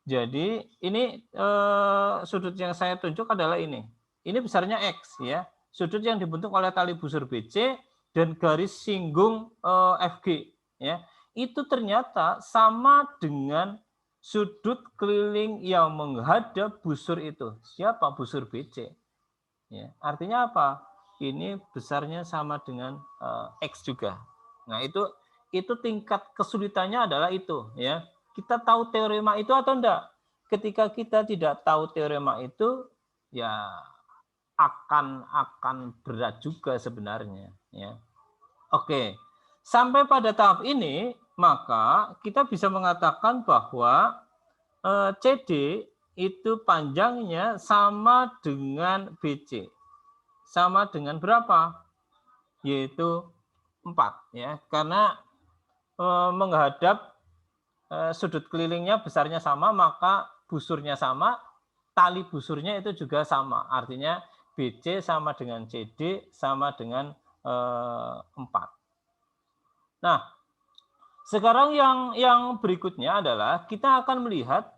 [SPEAKER 1] Jadi ini sudut yang saya tunjuk adalah ini. Ini besarnya X ya. Sudut yang dibentuk oleh tali busur BC dan garis singgung FG ya. Itu ternyata sama dengan sudut keliling yang menghadap busur itu. Siapa? Busur BC. Ya, artinya apa? Ini besarnya sama dengan X juga. Nah, itu tingkat kesulitannya adalah itu ya. Kita tahu teorema itu atau enggak? Ketika kita tidak tahu teorema itu ya akan berat juga sebenarnya ya. Oke. Sampai pada tahap ini maka kita bisa mengatakan bahwa CD itu panjangnya sama dengan BC. Sama dengan berapa? Yaitu 4 ya. Karena menghadap sudut kelilingnya besarnya sama, maka busurnya sama, tali busurnya itu juga sama. Artinya BC sama dengan CD sama dengan 4. Nah, sekarang yang berikutnya adalah kita akan melihat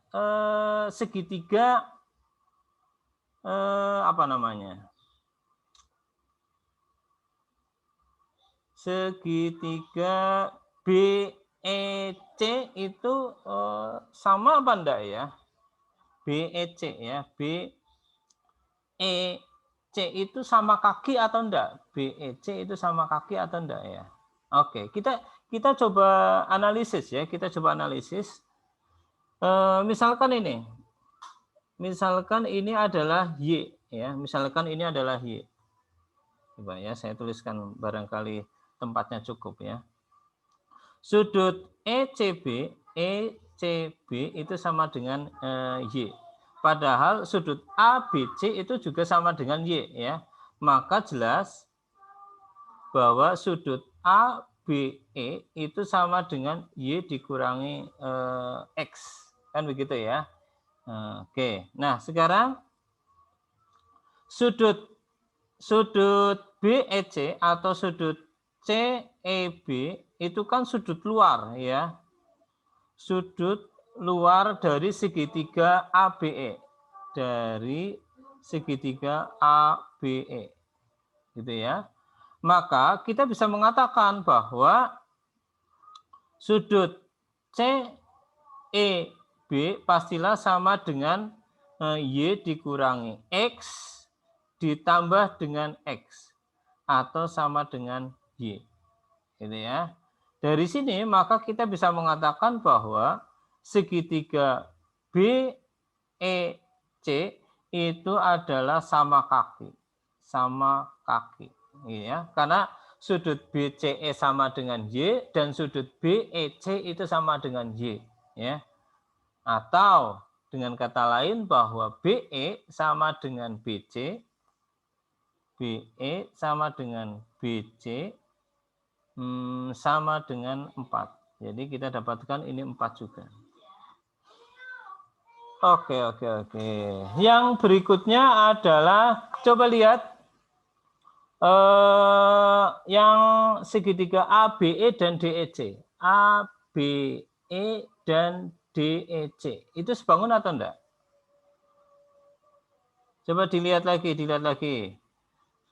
[SPEAKER 1] segitiga segitiga BEC itu sama apa enggak ya? BEC ya, BEC itu sama kaki atau enggak? BEC itu sama kaki atau enggak ya? Oke, kita coba analisis ya, kita coba analisis. Misalkan ini adalah Y ya, misalkan ini adalah Y. Coba ya, saya tuliskan barangkali tempatnya cukup ya. Sudut ECB itu sama dengan Y. Padahal sudut ABC itu juga sama dengan Y ya. Maka jelas bahwa sudut ABE itu sama dengan Y dikurangi X. Kan begitu ya. Oke. Nah, sekarang sudut BEC atau sudut CEB itu kan sudut luar ya. Sudut luar dari segitiga ABE. Dari segitiga ABE. Gitu ya. Maka kita bisa mengatakan bahwa sudut CEB pastilah sama dengan Y dikurangi X ditambah dengan X atau sama dengan Y. Gitu ya. Dari sini maka kita bisa mengatakan bahwa segitiga BEC itu adalah sama kaki. Sama kaki. Ya. Karena sudut BCE sama dengan Y dan sudut BEC itu sama dengan Y. Ya. Atau dengan kata lain bahwa BE sama dengan BC, BE sama dengan BC, sama dengan 4. Jadi kita dapatkan ini 4 juga. Oke. Yang berikutnya adalah, coba lihat, yang segitiga ABE dan DEC. ABE dan DEC. Itu sebangun atau enggak? Coba dilihat lagi.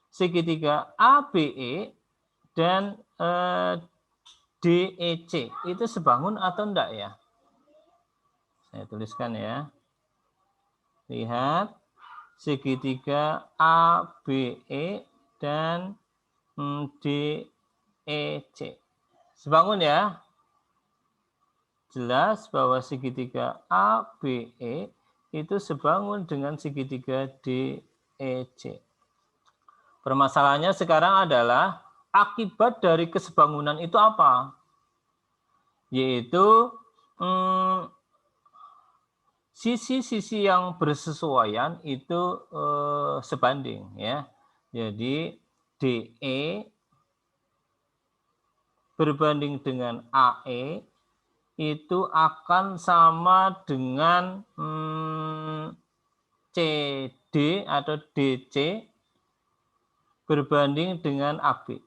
[SPEAKER 1] Segitiga ABE dan DEC itu sebangun atau enggak ya? Saya tuliskan ya. Lihat segitiga ABE dan DEC. Sebangun ya. Jelas bahwa segitiga ABE itu sebangun dengan segitiga DEC. Permasalahannya sekarang adalah akibat dari kesebangunan itu apa? Yaitu sisi-sisi yang bersesuaian itu sebanding ya. Jadi DE berbanding dengan AE itu akan sama dengan CD atau DC berbanding dengan AB.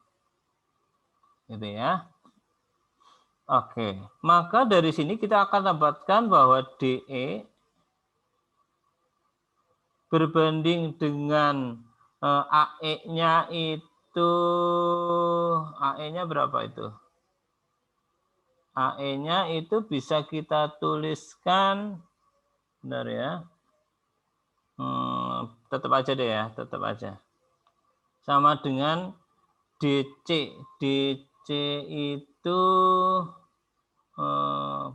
[SPEAKER 1] Gitu ya. Oke, maka dari sini kita akan dapatkan bahwa DE berbanding dengan AE-nya itu, AE-nya berapa itu? AE-nya itu bisa kita tuliskan, benar ya, tetap aja deh ya, tetap aja. Sama dengan DC, DC itu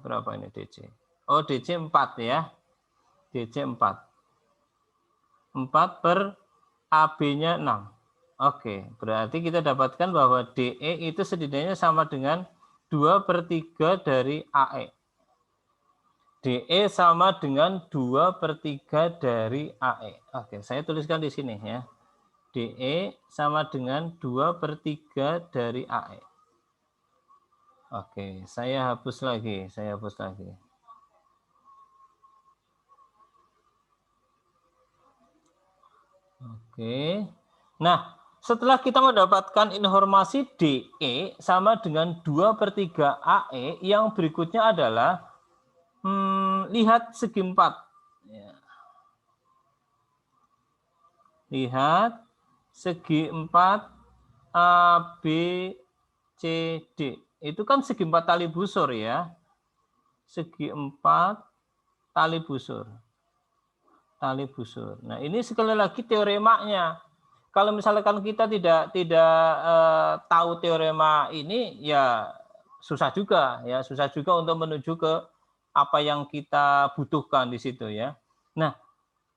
[SPEAKER 1] berapa ini DC? Oh, DC 4 ya, DC 4. 4 per AB-nya 6. Oke, berarti kita dapatkan bahwa DE itu setidaknya sama dengan 2/3 dari AE. DE sama dengan 2/3 dari AE. Oke, saya tuliskan di sini ya. DE sama dengan 2/3 dari AE. Oke, saya hapus lagi. Oke. Nah, setelah kita mendapatkan informasi DE sama dengan 2/3 AE, yang berikutnya adalah lihat segi 4. Ya. Lihat segi 4 ABCD. Itu kan segi 4 tali busur ya. Segi 4 tali busur. Nah, ini sekali lagi teoremanya. Kalau misalkan kita tidak tahu teorema ini, ya susah juga untuk menuju ke apa yang kita butuhkan di situ ya. Nah,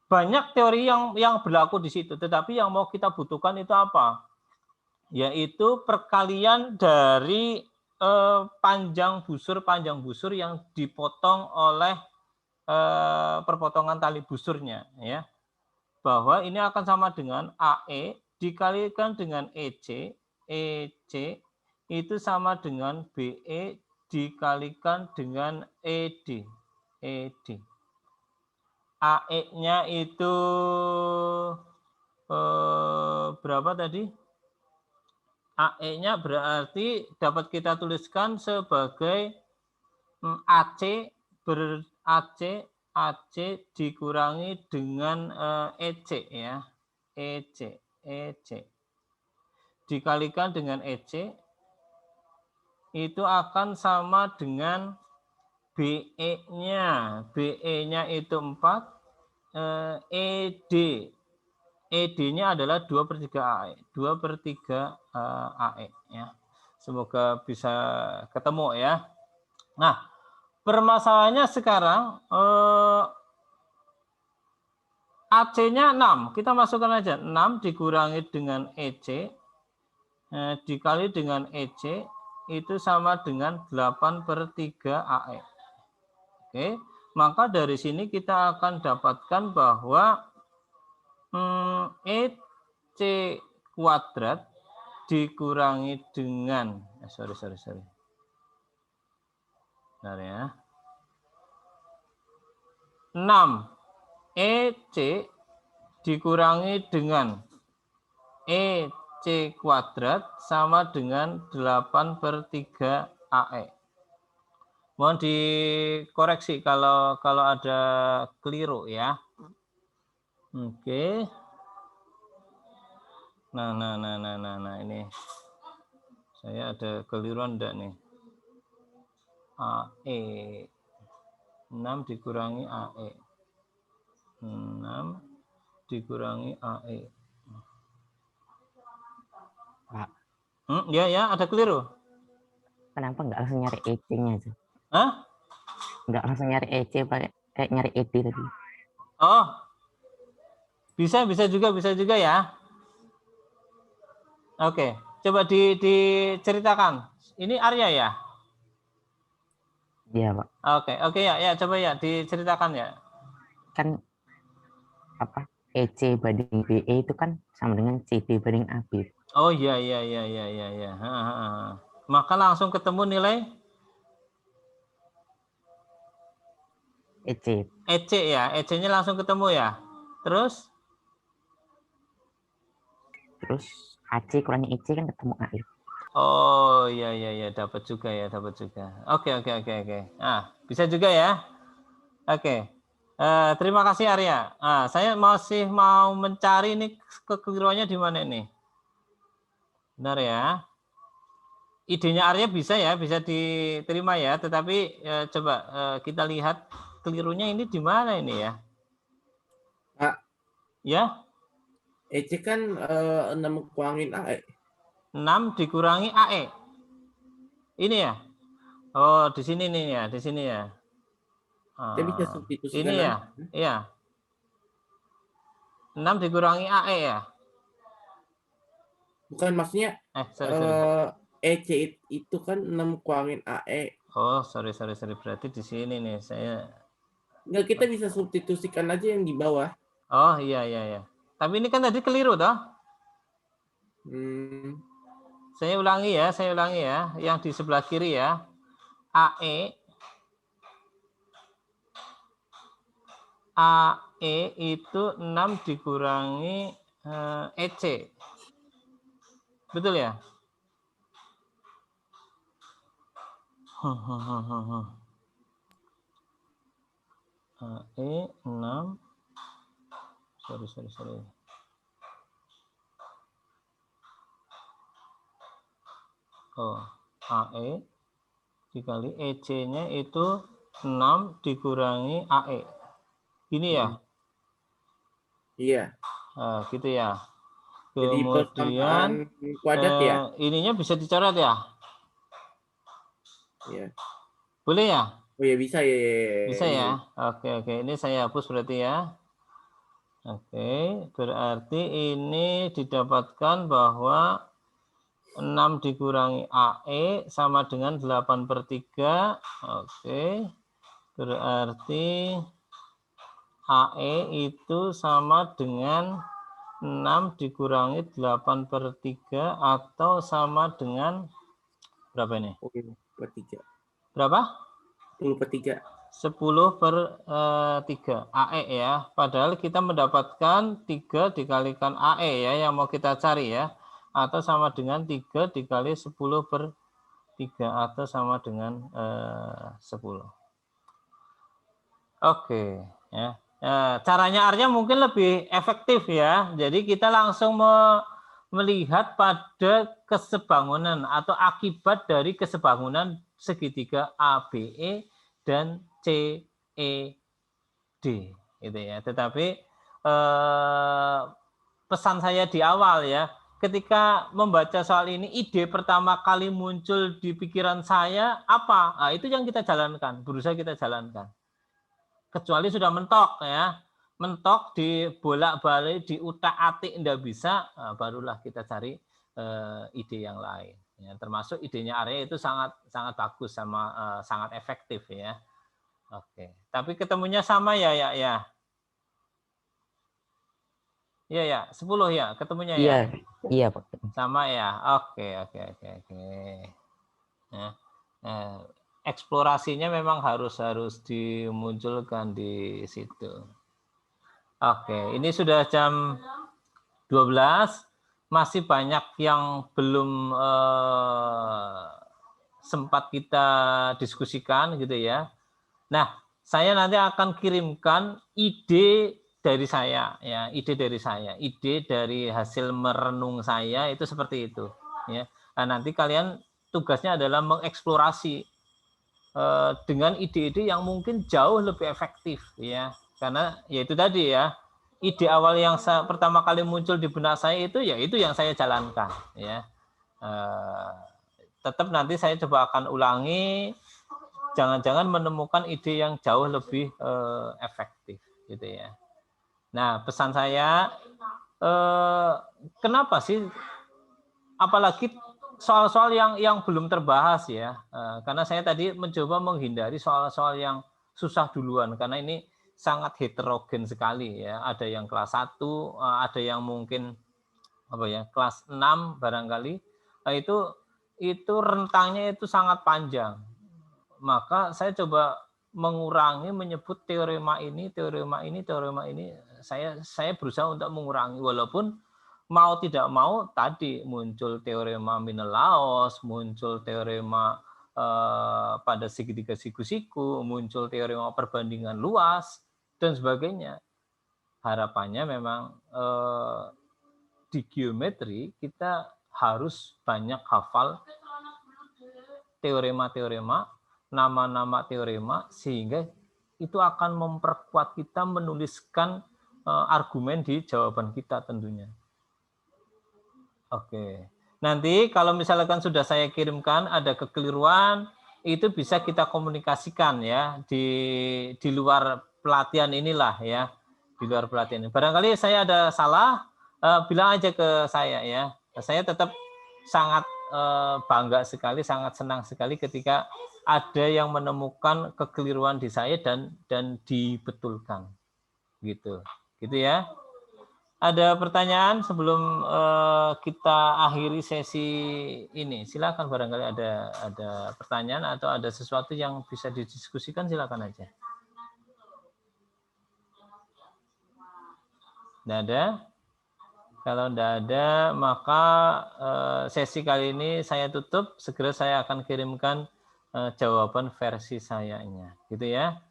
[SPEAKER 1] banyak teori yang berlaku di situ, tetapi yang mau kita butuhkan itu apa? Yaitu perkalian dari panjang busur yang dipotong oleh perpotongan tali busurnya ya, bahwa ini akan sama dengan AE dikalikan dengan EC itu sama dengan BE dikalikan dengan ED. AE-nya itu berapa tadi? AE-nya berarti dapat kita tuliskan sebagai AC dikurangi dengan EC ya. EC dikalikan dengan EC itu akan sama dengan BE-nya. BE-nya itu 4, ED-nya adalah 2/3 AE. 2/3 AE ya. Semoga bisa ketemu ya. Nah, permasalahannya sekarang AC-nya 6. Kita masukkan aja 6 dikurangi dengan EC dikali dengan EC itu sama dengan 8/3 AE. Oke, maka dari sini kita akan dapatkan bahwa EC kuadrat dikurangi dengan Bentar ya. 6 EC dikurangi dengan EC kuadrat sama dengan 8/3 AE. Mohon dikoreksi kalau ada keliru ya. Oke. Nah ini. Saya ada keliruan enggak nih? AE 6 dikurangi AE 6 dikurangi AE.
[SPEAKER 5] Pak.
[SPEAKER 1] Ya ada keliru.
[SPEAKER 5] Kenapa nggak langsung nyari EC-nya aja?
[SPEAKER 1] Hah?
[SPEAKER 5] Nggak langsung nyari EC pakai kayak nyari ED tadi.
[SPEAKER 1] Oh, bisa juga ya. Oke, coba diceritakan. Ini Arya ya?
[SPEAKER 5] Iya, Pak.
[SPEAKER 1] Oke ya coba ya diceritakan ya.
[SPEAKER 5] Kan apa EC banding BE itu kan sama dengan CD banding AB.
[SPEAKER 1] Oh iya. Maka langsung ketemu nilai
[SPEAKER 5] EC.
[SPEAKER 1] EC ya. EC-nya langsung ketemu ya. Terus?
[SPEAKER 5] Terus AC kurangi EC kan ketemu AE.
[SPEAKER 1] Oh iya dapat juga ya, dapat juga. Oke. Nah, bisa juga ya. Oke. Terima kasih Arya. Saya masih mau mencari ini kekeliruannya di mana ini. Benar ya. Idenya Arya bisa ya, bisa diterima ya. Tetapi coba kita lihat kelirunya ini di mana ini ya.
[SPEAKER 3] Pak.
[SPEAKER 1] Ya.
[SPEAKER 3] EC kan 6 kurangin AE.
[SPEAKER 1] 6 dikurangi AE. Ini ya. Oh, di sini nih ya, di sini ya.
[SPEAKER 3] Kita bisa substitusikan
[SPEAKER 1] Ini ya. Iya. 6 dikurangi AE ya.
[SPEAKER 3] Bukan, maksudnya
[SPEAKER 1] sorry.
[SPEAKER 3] EC itu kan 6 kurangin AE.
[SPEAKER 1] Oh, sorry. Berarti di sini nih saya.
[SPEAKER 3] Enggak, kita bisa substitusikan aja yang di bawah.
[SPEAKER 1] Oh, iya. Tapi ini kan tadi keliru toh? Saya ulangi ya. Yang di sebelah kiri ya. AE itu 6 dikurangi EC. Betul ya? AE 6. Sorry. Oh, AE dikali EC-nya itu 6 dikurangi AE. Ini ya?
[SPEAKER 3] Iya.
[SPEAKER 1] Gitu ya.
[SPEAKER 3] Jadi
[SPEAKER 1] Kemudian
[SPEAKER 3] kuadrat ya?
[SPEAKER 1] ininya bisa dicoret ya?
[SPEAKER 3] Iya.
[SPEAKER 1] Boleh ya?
[SPEAKER 3] Oh ya, bisa ya.
[SPEAKER 1] Bisa ya? Oke. Ini saya hapus berarti ya. Oke, berarti ini didapatkan bahwa 6 dikurangi AE sama dengan 8/3. Oke, berarti AE itu sama dengan 6 dikurangi 8/3 atau sama dengan berapa ini?
[SPEAKER 3] 10/3.
[SPEAKER 1] Berapa?
[SPEAKER 3] 10/3.
[SPEAKER 1] 10/3 AE ya. Padahal kita mendapatkan 3 dikalikan AE ya yang mau kita cari ya. Atau sama dengan 3 dikali 10/3 atau sama dengan 10. Oke ya. Caranya Arya mungkin lebih efektif ya. Jadi kita langsung melihat pada kesebangunan atau akibat dari kesebangunan segitiga ABE dan CED gitu ya. Tetapi pesan saya di awal ya, ketika membaca soal ini ide pertama kali muncul di pikiran saya apa? Nah, itu yang kita jalankan, berusaha kita jalankan. Kecuali sudah mentok ya, mentok di bolak-balik, di utak-atik enggak bisa, barulah kita cari ide yang lain. Ya, termasuk idenya Arya itu sangat bagus sama sangat efektif ya. Oke, tapi ketemunya sama ya. Iya ya, 10 ya ketemunya ya.
[SPEAKER 5] Iya Pak.
[SPEAKER 1] Sama ya. Oke. Ya. Eksplorasinya memang harus dimunculkan di situ. Oke, ini sudah jam 12. Masih banyak yang belum sempat kita diskusikan gitu ya. Nah, saya nanti akan kirimkan ide dari saya ya, ide dari hasil merenung saya itu seperti itu ya. Nah, nanti kalian tugasnya adalah mengeksplorasi dengan ide-ide yang mungkin jauh lebih efektif ya. Karena ya itu tadi ya, ide awal yang pertama kali muncul di benak saya itu ya itu yang saya jalankan ya. Tetap nanti saya coba akan ulangi, jangan-jangan menemukan ide yang jauh lebih efektif gitu ya. Nah, pesan saya kenapa sih apalagi soal-soal yang belum terbahas ya, karena saya tadi mencoba menghindari soal-soal yang susah duluan karena ini sangat heterogen sekali ya. Ada yang kelas 1, ada yang mungkin kelas 6 barangkali. Nah, itu rentangnya itu sangat panjang. Maka saya coba mengurangi menyebut teorema ini, saya berusaha untuk mengurangi, walaupun mau tidak mau tadi muncul teorema Menelaos, muncul teorema pada segitiga siku-siku, muncul teorema perbandingan luas dan sebagainya. Harapannya memang di geometri kita harus banyak hafal teorema-teorema, nama-nama teorema, sehingga itu akan memperkuat kita menuliskan argumen di jawaban kita tentunya. Oke. Nanti kalau misalkan sudah saya kirimkan ada kekeliruan, itu bisa kita komunikasikan ya di luar pelatihan inilah ya, di luar pelatihan ini. Barangkali saya ada salah, bilang aja ke saya ya. Saya tetap sangat bangga sekali, sangat senang sekali ketika ada yang menemukan kekeliruan di saya dan dibetulkan, gitu ya. Ada pertanyaan sebelum kita akhiri sesi ini? Silakan, barangkali ada pertanyaan atau ada sesuatu yang bisa didiskusikan, silakan aja. Tidak ada? Kalau tidak ada, maka sesi kali ini saya tutup. Segera saya akan kirimkan jawaban versi sayanya, gitu ya.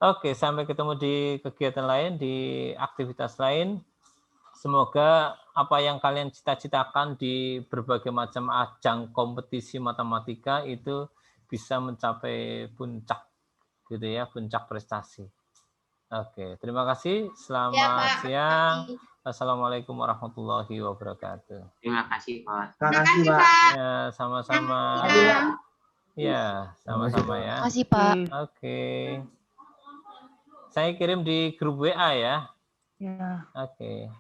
[SPEAKER 1] Oke, sampai ketemu di kegiatan lain, di aktivitas lain. Semoga apa yang kalian cita-citakan di berbagai macam ajang kompetisi matematika itu bisa mencapai puncak, gitu ya, puncak prestasi. Oke, terima kasih. Selamat siang. Assalamualaikum warahmatullahi wabarakatuh.
[SPEAKER 5] Terima kasih, Pak.
[SPEAKER 2] Terima kasih, Pak.
[SPEAKER 1] Ya, sama-sama. Ya, sama-sama ya.
[SPEAKER 4] Terima kasih, Pak.
[SPEAKER 1] Oke. Saya kirim di grup WA ya.
[SPEAKER 6] Ya.
[SPEAKER 1] Oke.